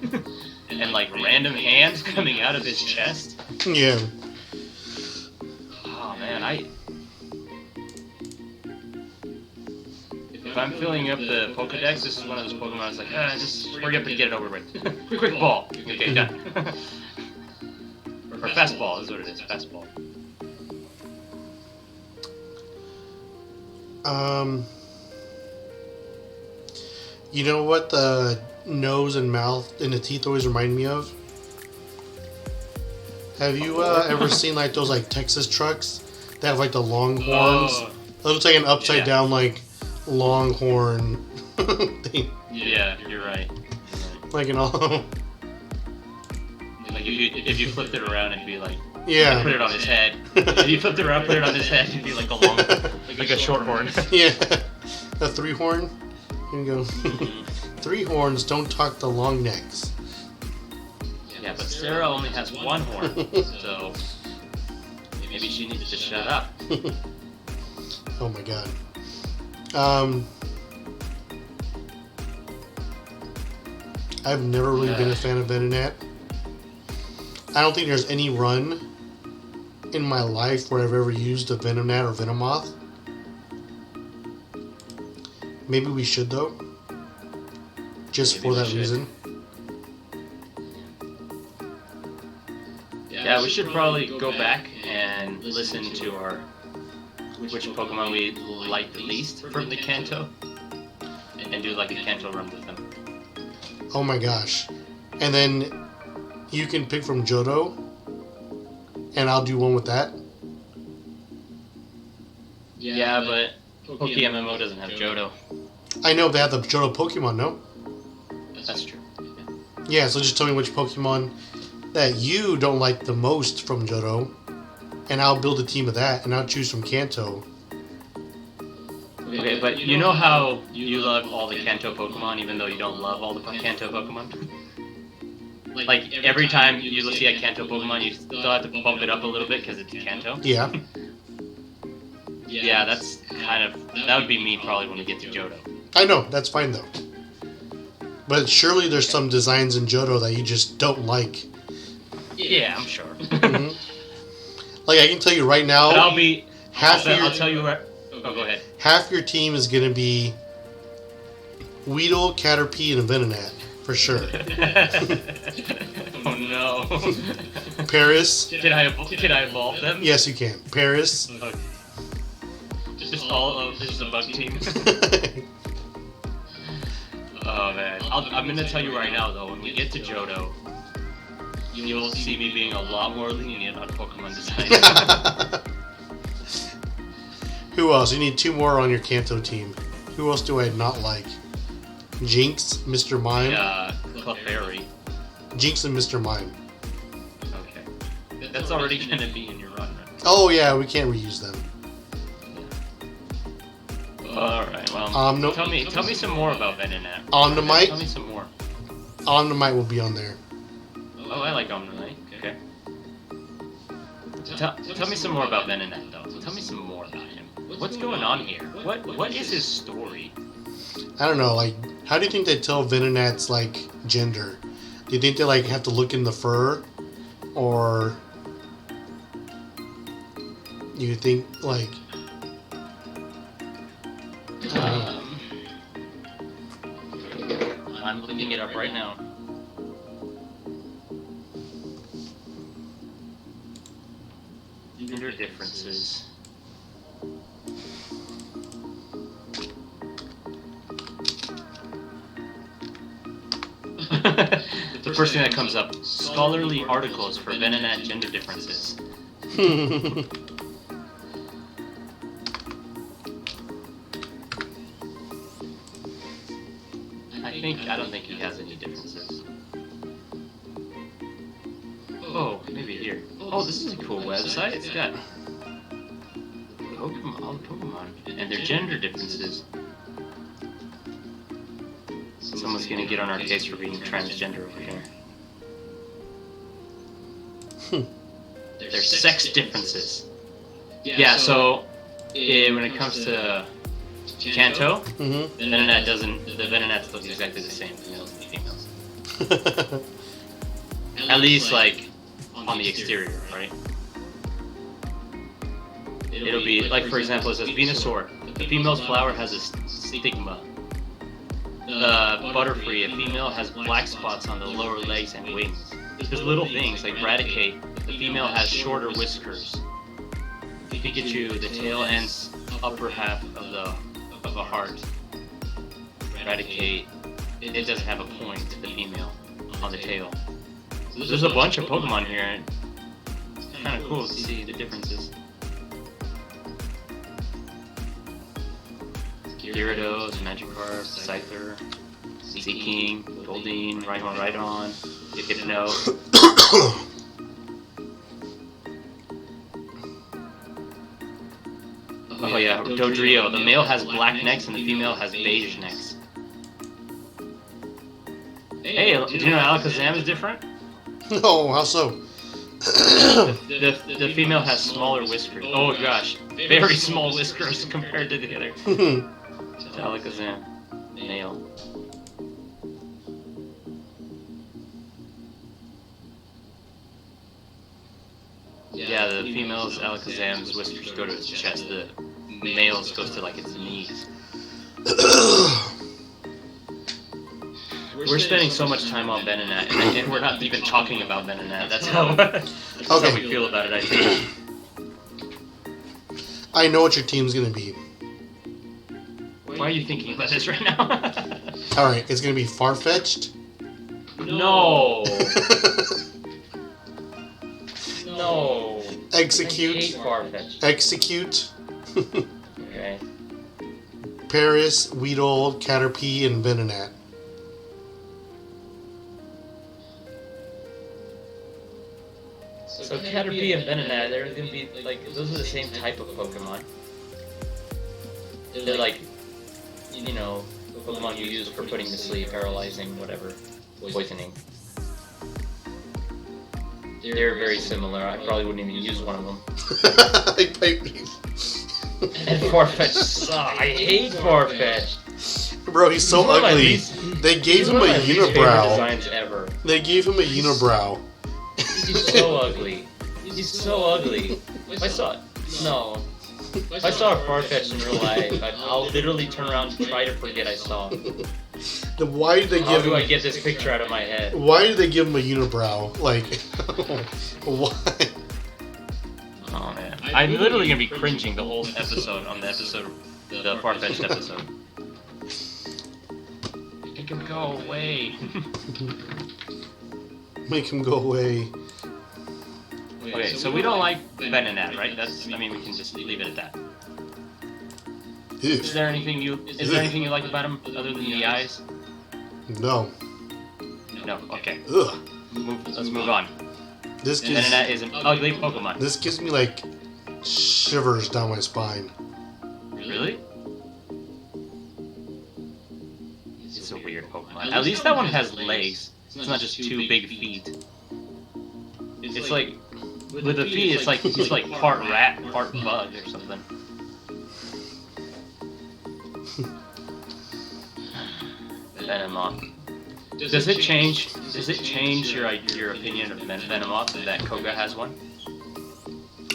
and like random hands coming out of his chest. Yeah. Oh man, if I'm filling up the Pokedex, this is one of those Pokemon I was like, just hurry up and get it over with. Quick ball. Okay, done. Or fastball is what it is, fastball. You know what the nose and mouth and the teeth always remind me of? Have you ever seen like those like Texas trucks that have like the long horns? It looks like an upside down like long horn thing. Yeah, you're right. Like an all. Like if you flipped it around, it'd be like put it on his head. If you flipped it around, put it on his head, it'd be like a long, like a short horn. Yeah, a 3 horn. Here you go. 3 horns don't talk to long necks. Yeah, but Sarah only has 1 horn, so maybe she needs to shut up. Oh my god. I've never really been a fan of Venonat. I don't think there's any run in my life where I've ever used a Venonat or Venomoth. Maybe we should though. Just for that reason. Yeah, we should probably go back and listen to our which Pokemon we like the least from the Kanto, and do like a Kanto run with them. Oh my gosh. And then you can pick from Johto, and I'll do one with that. Yeah, but PokeMMO doesn't have Johto. I know they have the Johto Pokemon, no? That's true. Yeah, so just tell me which Pokemon that you don't like the most from Johto, and I'll build a team of that, and I'll choose from Kanto. Okay, but you know how you love all the Kanto Pokemon, even though you don't love all the Kanto Pokemon? Like, every time you see a Kanto Pokemon, you still have to bump it up a little bit because it's Kanto? Yeah. Yeah, that's kind of... That would be me probably when we get to Johto. I know, that's fine though. But surely there's some designs in Johto that you just don't like. Yeah, I'm sure. Mm-hmm. Like, I can tell you right now... But I'll be... I'll tell you where... Oh, go ahead. Half your team is going to be Weedle, Caterpie, and Venonat, for sure. Oh no. Paris. Can I evolve them? Yes, you can. Paris. Okay. Just all of this is a bug team. Oh man. I'm going to tell you right now though, when we get to Johto, you will see me being a lot more lenient on Pokemon design. Who else? You need 2 more on your Kanto team. Who else do I not like? Jinx, Mr. Mime. Clefairy. Jinx and Mr. Mime. Okay. That's already going to be in your run, right? Oh yeah, we can't reuse them. Alright, well, tell me some more about Venonat. Omnimite? Tell me some more. Omnimite will be on there. Oh, I like Omnimite. Okay. Tell me some more about Venonat, though. Tell me some more about him. What's going on here? What is his story? I don't know, like, how do you think they tell Venonat's, like, gender? Do you think they, like, have to look in the fur? Or... you think, like... I'm looking it up right now. Gender differences. The first thing that comes up: scholarly articles for Venonat gender differences. I don't think he has any differences. Oh, maybe here. Oh, this is a cool website. It's got Pokemon, all the Pokemon, and their gender differences. Someone's gonna get on our case for being transgender over here. Their sex differences. Yeah, so when it comes to Kanto, Venonat doesn't. The Venonats look exactly the same, males and females. At least, like, on the exterior, right? It'll be like, for example, it says Venusaur. The female's flower has a stigma. Butterfree, a female, has black spots on the lower legs and wings. There's little things like Raticate. The female has shorter whiskers. Pikachu, the tail ends upper half of a heart. Raticate, it doesn't have a point to the female on the tail. So there's a bunch of Pokemon here, and it's kind of cool to see the differences. Gyarados, Magikarp, Scyther, Seaking, Goldeen, Rhydon, Hypno. Oh yeah, Dodrio. The male has black necks and the female has beige necks. Hey, do you know Alakazam is different? No, how so? The female has smaller whiskers. Oh gosh, very small whiskers compared to the other. Alakazam, male. Yeah, the female's Alakazam's whiskers go to its chest. The male's goes to like its knees. We're spending so much time on Venonat, and we're not even talking about Venonat. That's how we feel about it, I think. I know what your team's gonna be. Why are you thinking about this right now? Alright, it's gonna be Farfetch'd. No. No. Execute. I hate Farfetch'd. Execute. Okay. Paris, Weedle, Caterpie, and Venonat. So Caterpie and Venonat, they're gonna be like, those are the same type of Pokemon. They're like, you know, Pokemon you use for putting to sleep, paralyzing, whatever, poisoning. They're very similar. I probably wouldn't even use one of them. And Farfetch'd, I hate Farfetch'd. Bro, he's so ugly. They gave him a unibrow. Designs ever. They gave him a unibrow. He's so ugly. He's so ugly. If I saw a Farfetch'd in real life, I'll literally turn around and try to forget I saw him. Then why did they How do I get this picture out of my head? Why did they give him a unibrow? Like, why? Oh man, I'm literally gonna be cringing the whole episode on the Farfetch'd episode. Make him go away. Make him go away. Okay, so we don't like Venonat, right? I mean, we can just leave it at that. Is there anything you like about him other than the eyes? No. No. Okay. Ugh. Let's move on. Venonat is an ugly Pokemon. This gives me like shivers down my spine. Really? At least that one has legs. It's not just two big feet. It's like with the feet, it's like he's like part rat, part bug or something. Venomoth. Does it change? Does it change your opinion of Venomoth that Koga has one?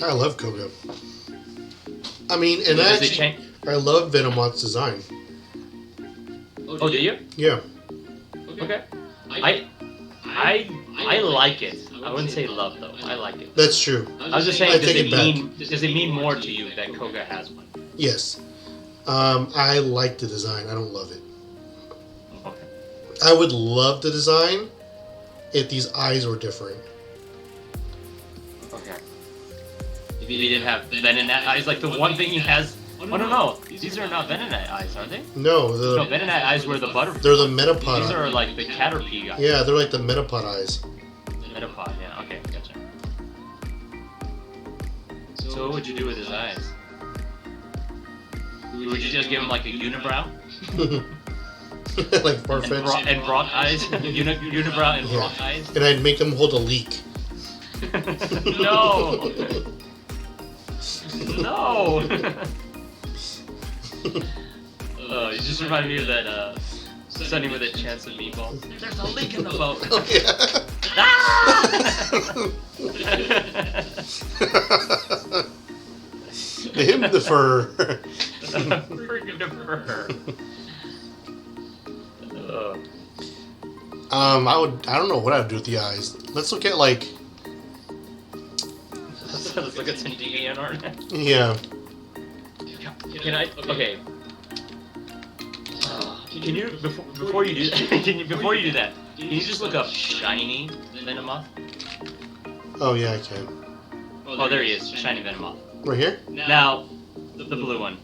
I love Koga. I mean, and Does it actually, change? I love Venomoth's design. Oh, do you? Yeah. Okay. I like it. I wouldn't say love though. I like it. That's true. I was just saying, does it mean more to you that Koga has one? Yes. I like the design. I don't love it. Okay. I would love the design if these eyes were different. Okay. If he didn't have Venonat eyes, like the one thing he has. Oh no, these are not Venonat eyes, are they? No, No, Venonat eyes were the butterfly. they're the Metapod. These are like the Caterpie guys. Yeah, they're like the Metapod eyes. Metapod, yeah. Okay, gotcha. So what would you do with his eyes? Would you just give him like a unibrow? Like Farfetch. And Brock eyes? Unibrow and Brock eyes? And I'd make him hold a leak. No! No! You just remind me of that Sunny with a Chance of Meatballs. There's a leak in the boat! Oh, yeah. Ah! Him the fur. Freaking the fur. I don't know what I'd do with the eyes. Let's look at like. Let's look at some DVN art. Yeah. Can I? Okay. Can you before you do that? Before you do that? Can you just look up shiny Venomoth? Oh yeah, I can. Oh, there he is, shiny Venomoth. Right here. Now, the blue one.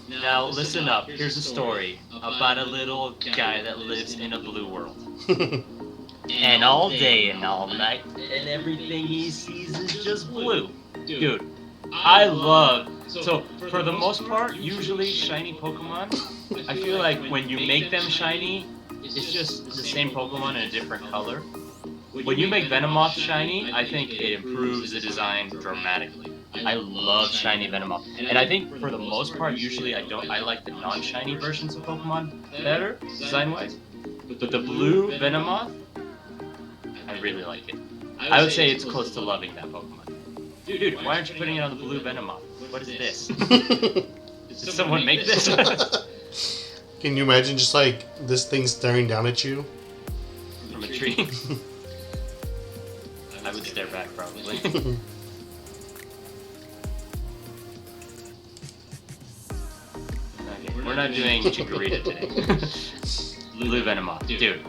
Now listen up. Here's a story about a little guy that lives in a blue world. And all day and all night, and everything he sees is just blue. Dude, I love... So, for the most part, usually shiny Pokemon, I feel like when you make them shiny, it's just the same Pokemon in a different color. When you make Venomoth shiny, I think it improves the design dramatically. I love shiny Venomoth. And I think for the most part, usually I like the non-shiny versions of Pokemon better, design-wise. But the blue Venomoth, I really like it. I would say it's close to loving that Pokemon. Dude, why aren't you putting it on the blue Venomoth? What is this? Did someone make this? Can you imagine just like this thing staring down at you? From a tree? I would stare back probably. Okay, we're not doing Chikorita today. Blue Venomoth. Dude,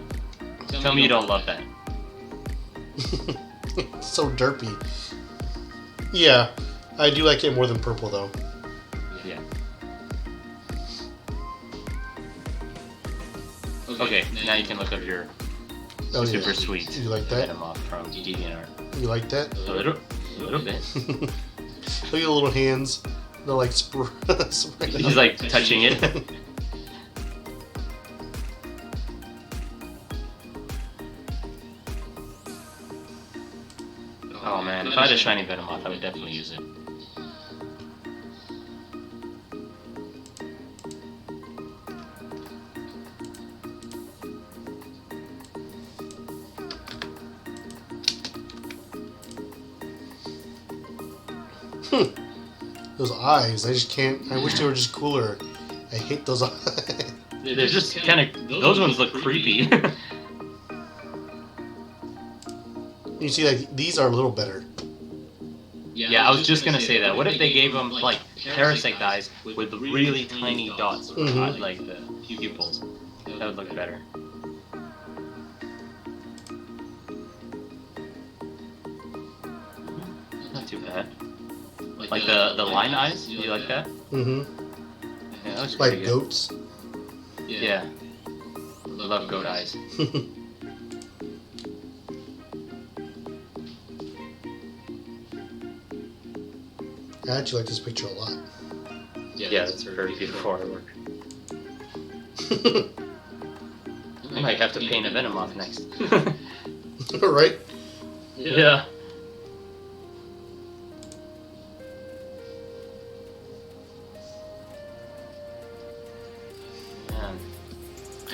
tell me you don't love that. So derpy. Yeah, I do like it more than purple though. Yeah. Okay, now you can look up your super sweet You like that? Venomoth from DeviantArt. You like that? A little bit. Look at the little hands. They're like He's like touching it. Oh man, if I had a shiny Venomoth, I would definitely use it. Those eyes, I just can't. I wish they were just cooler. I hate those eyes. They're just kind of. Those ones look creepy. You see, like these are a little better. Yeah, I was just gonna say that. What if they gave them like parasect eyes with really tiny dots, like the pupils? That would look better. Not too bad. Like the line eyes? Do you like that? Mm-hmm. Yeah, that looks Like pretty good. goats. Yeah. I love goat eyes. I actually like this picture a lot. Yeah, that's very beautiful artwork. I might have to paint a Venomoth next. Right? Yeah. Man.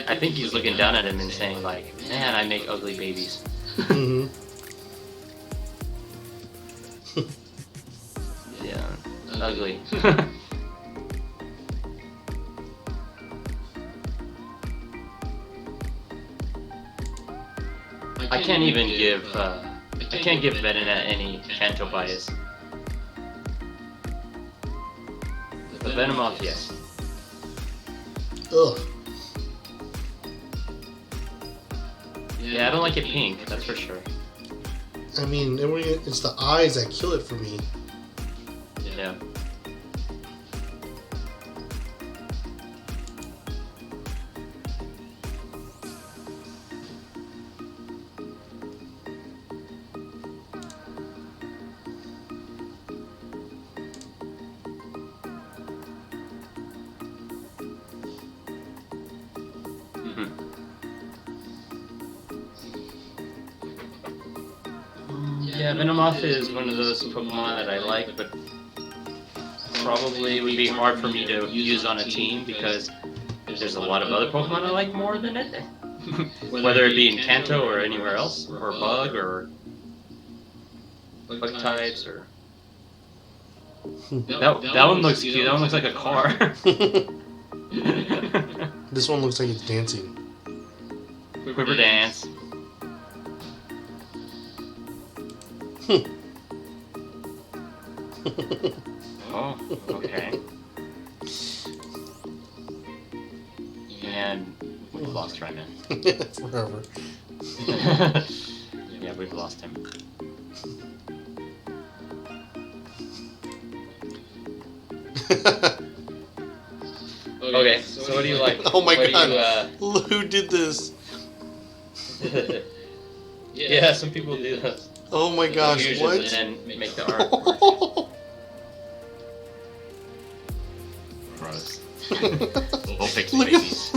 I think he's looking down at him and saying like, man, I make ugly babies. Mm-hmm. Yeah, ugly. I can't even give, I can't give Venonat any Kanto bias. The Venomoth, yes. Ugh. Yeah, I don't like it pink, that's for sure. I mean, it's the eyes that kill it for me. Yeah. Yeah, Venomoth is one of those Pokemon that I like, but probably would be hard for me to use on a team because there's a lot of other Pokemon I like more than it. Whether it be in Kanto or anywhere else, or Bug, or Bug types, or... That one looks cute, that one looks like a car. This one looks like it's dancing. Quiver Dance. Oh, okay. And we've lost Rayman. Forever. Yeah, we've lost him. Okay, so what do you like? Oh my What god. Who did this? Yeah, some people do this. Oh my gosh, Fusions what? And then make the art. Gross. Vulpix Look babies.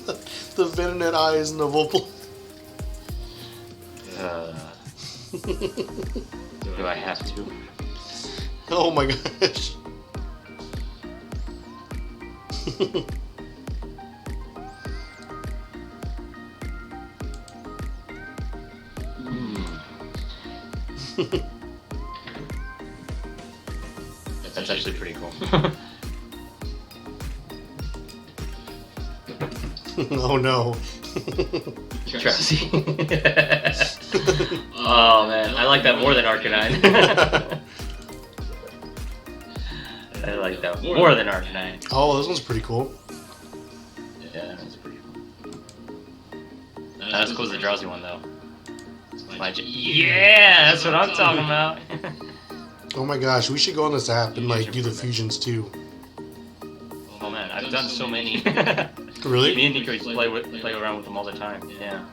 at the Venonat eyes and the Vulpix. Do I have to? Oh my gosh. That's actually pretty cool. Oh no. Drowsy. Oh man, I like that more than Arcanine. I like that more than Arcanine. Oh, this one's pretty cool. Yeah, that's pretty cool. Not as cool as the Drowsy one though. Yeah, that's what I'm talking about. Oh my gosh, we should go on this app and like do the fusions too. Oh man, I've done so many. Really? Me and Nico used to play around with them all the time. Yeah.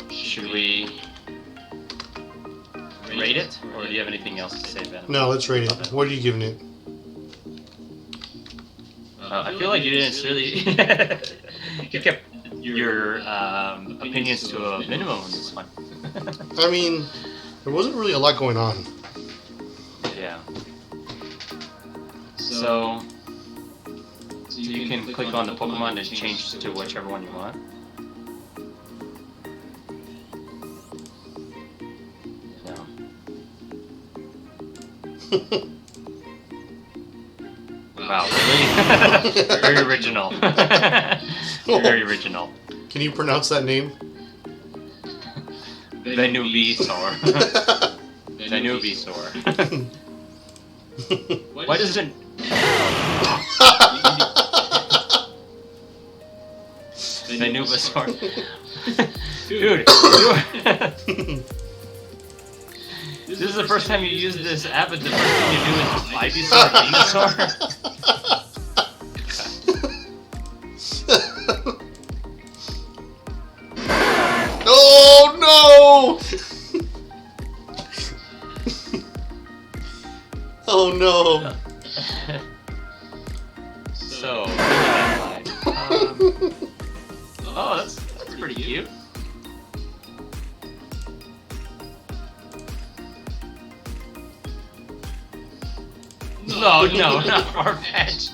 Should we rate it, or do you have anything else to say, Ben? No, let's rate it. What are you giving it? I feel like you didn't really. You kept your opinions to a minimum on this one. I mean, there wasn't really a lot going on. Yeah. So you can click on the Pokemon to change to whichever one you want. No. Wow, really? Very original. Very original. Can you pronounce that name? Venuvisaur. Venuvisaur. Why doesn't... Venuvisaur. Dude, this is the first time you use this app, but the first thing you do is Ivysaur, Venusaur. Oh no! Oh no! Oh, that's pretty cute. No, not far-fetched.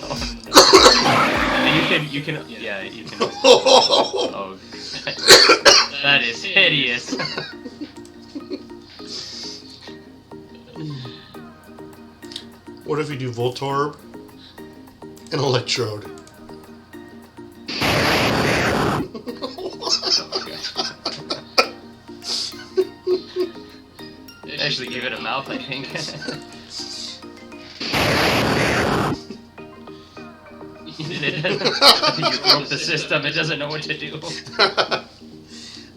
Oh, no. You can, yeah, you can. Oh, that is hideous. What if you do Voltorb and Electrode? Actually give it a mouth, I think. You broke the system, it doesn't know what to do.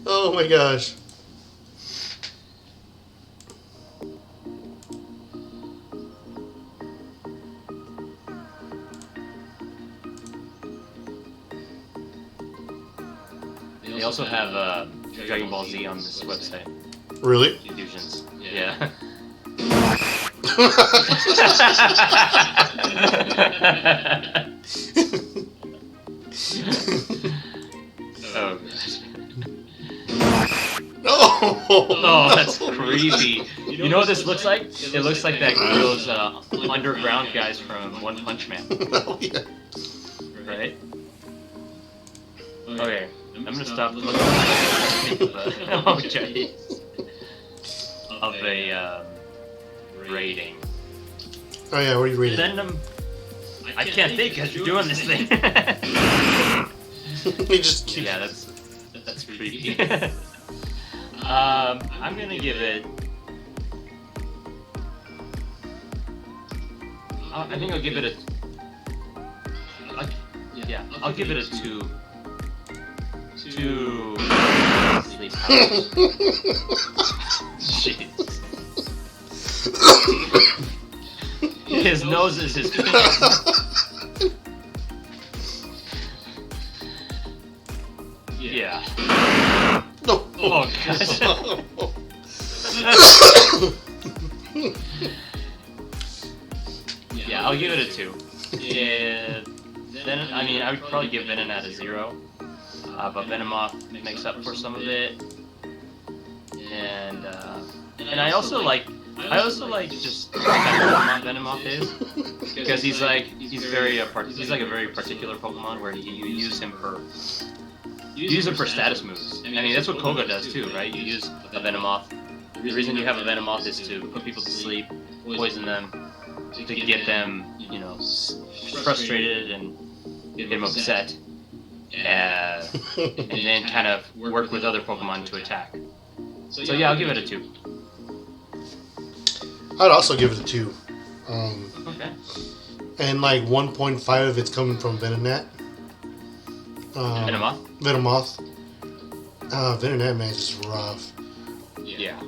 Oh my gosh. They also have Dragon Ball Z on this website. Really? Fusions. Yeah. Oh gosh. No! Oh, that's creepy. You know what this looks like? It looks like those underground guys from One Punch Man. Oh, yeah. Right? Okay, I'm gonna stop looking of a rating. Oh yeah, what are you reading? Venom. I can't think as you're doing this thing. You just keep... Yeah, that's creepy. I'm gonna give it. I think I'll give it a. I'll give it a 2. 2 sleep hours. Jeez. His nose is his penis. Yeah. No. Oh gosh. Yeah, I'll give it a 2. Yeah. Then I mean I would probably give Venonat a 0. But Venomoth makes up for some of it, and I also like just how Venomoth is, because he's like a very particular Pokemon where you use him for status moves. I mean that's what Koga does too, right? You use a Venomoth. The reason you have a Venomoth is to put people to sleep, poison them, to get them, frustrated and get them upset. And then kind of work with other Pokemon to attack. So yeah, I'll give it a 2. I'd also give it a 2. Okay. And like 1.5 of it's coming from Venonat. Venomoth? Venomoth. Venonat, man, is just rough. Yeah.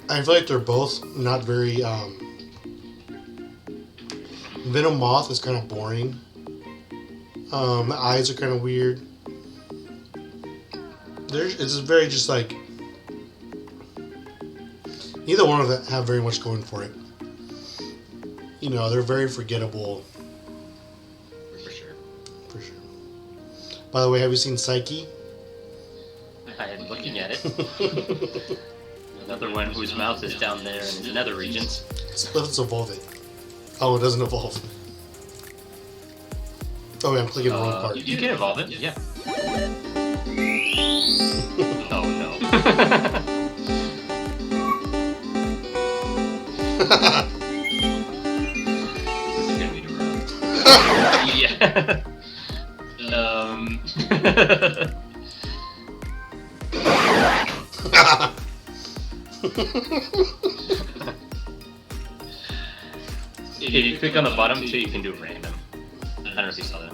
I feel like they're both not very... Venomoth is kind of boring. The eyes are kind of weird. It's very just like... Neither one of them have very much going for it. They're very forgettable. For sure. For sure. By the way, have you seen Psyche? I am looking at it. Another one whose mouth is down there in the nether regions. Let's evolve it. Oh, it doesn't evolve. Oh, yeah, I'm clicking the wrong part. You can evolve it, yeah. Oh no. This is gonna be rough. Yeah. If you click on the bottom too, you can do random. I don't know if you saw that.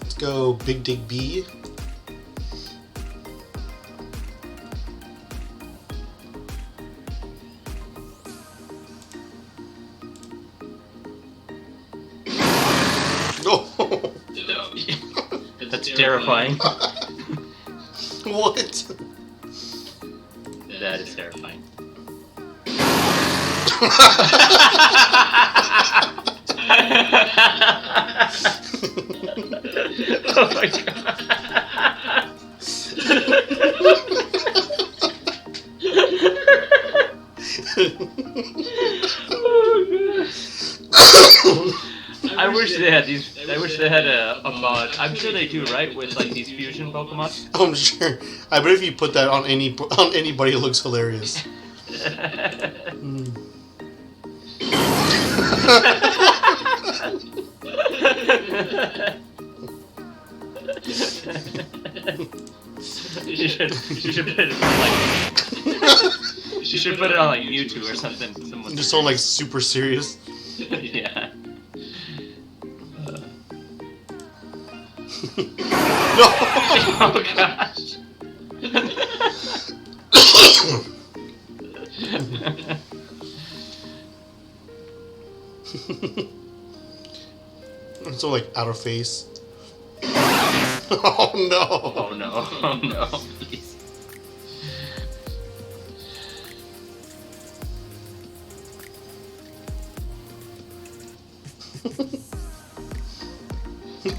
Let's go Big Dig B. Oh. That's terrifying. What? That is terrifying. I wish they had these. I wish they had a mod. I'm sure they do, right? With like these fusion Pokemon. I'm sure. I bet if you put that on anybody, it looks hilarious. You should put it on like. You should put it on like YouTube or something. Someone Just sound like super serious. yeah. No. Oh gosh. I'm so like out of face. Oh no. Oh no. Oh no. Please.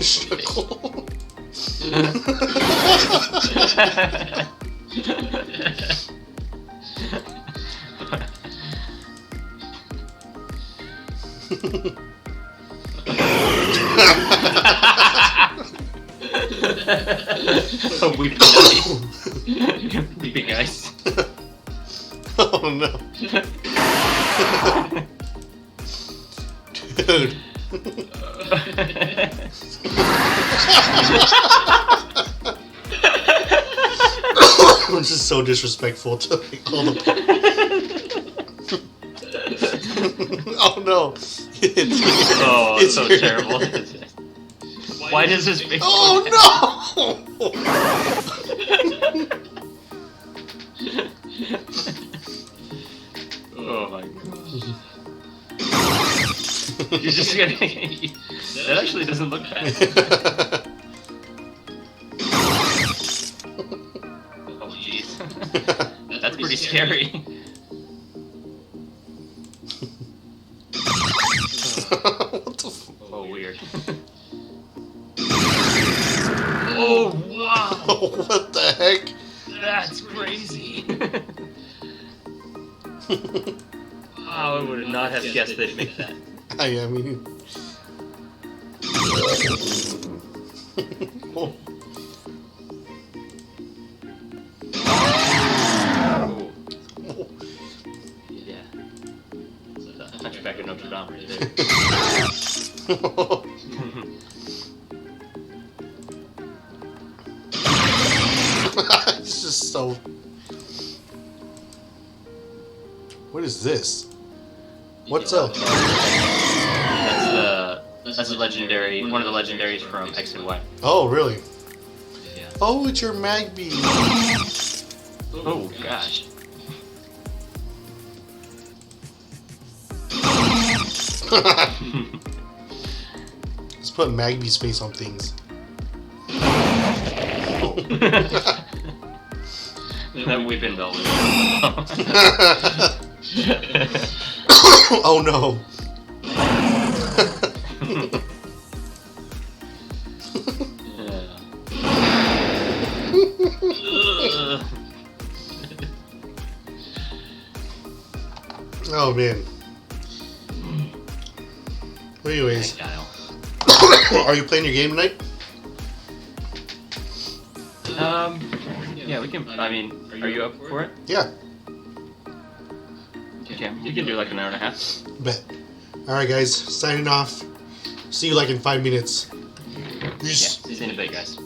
Struggle. Oh, weeping nice. Weeping nice. Oh no. Dude. This is so disrespectful to like, all the. Oh no! It's so terrible. Why does this make? Oh no! Oh my god! You're just gonna. That actually doesn't look bad. Oh jeez, that's pretty scary. What the? Oh weird. Oh wow! What the heck? That's crazy. Wow, I would not have guessed they'd make that. I mean. Oh. Oh. Yeah. It's a Hunchback of Notre Dame right there. It's just so. What is this? What's up? That's a legendary, one of the legendaries from X and Y. Oh, really? Yeah. Oh, it's your Magby. Oh gosh. Let's put Magby's face on things. That weeping bell. Oh no. Oh man. Anyways, are you playing your game tonight? Yeah, we can. I mean, are you up for it? Yeah. Okay, you can do like an hour and a half. Bet. Alright guys, signing off. See you like in 5 minutes. Yeah, see you in a bit, guys.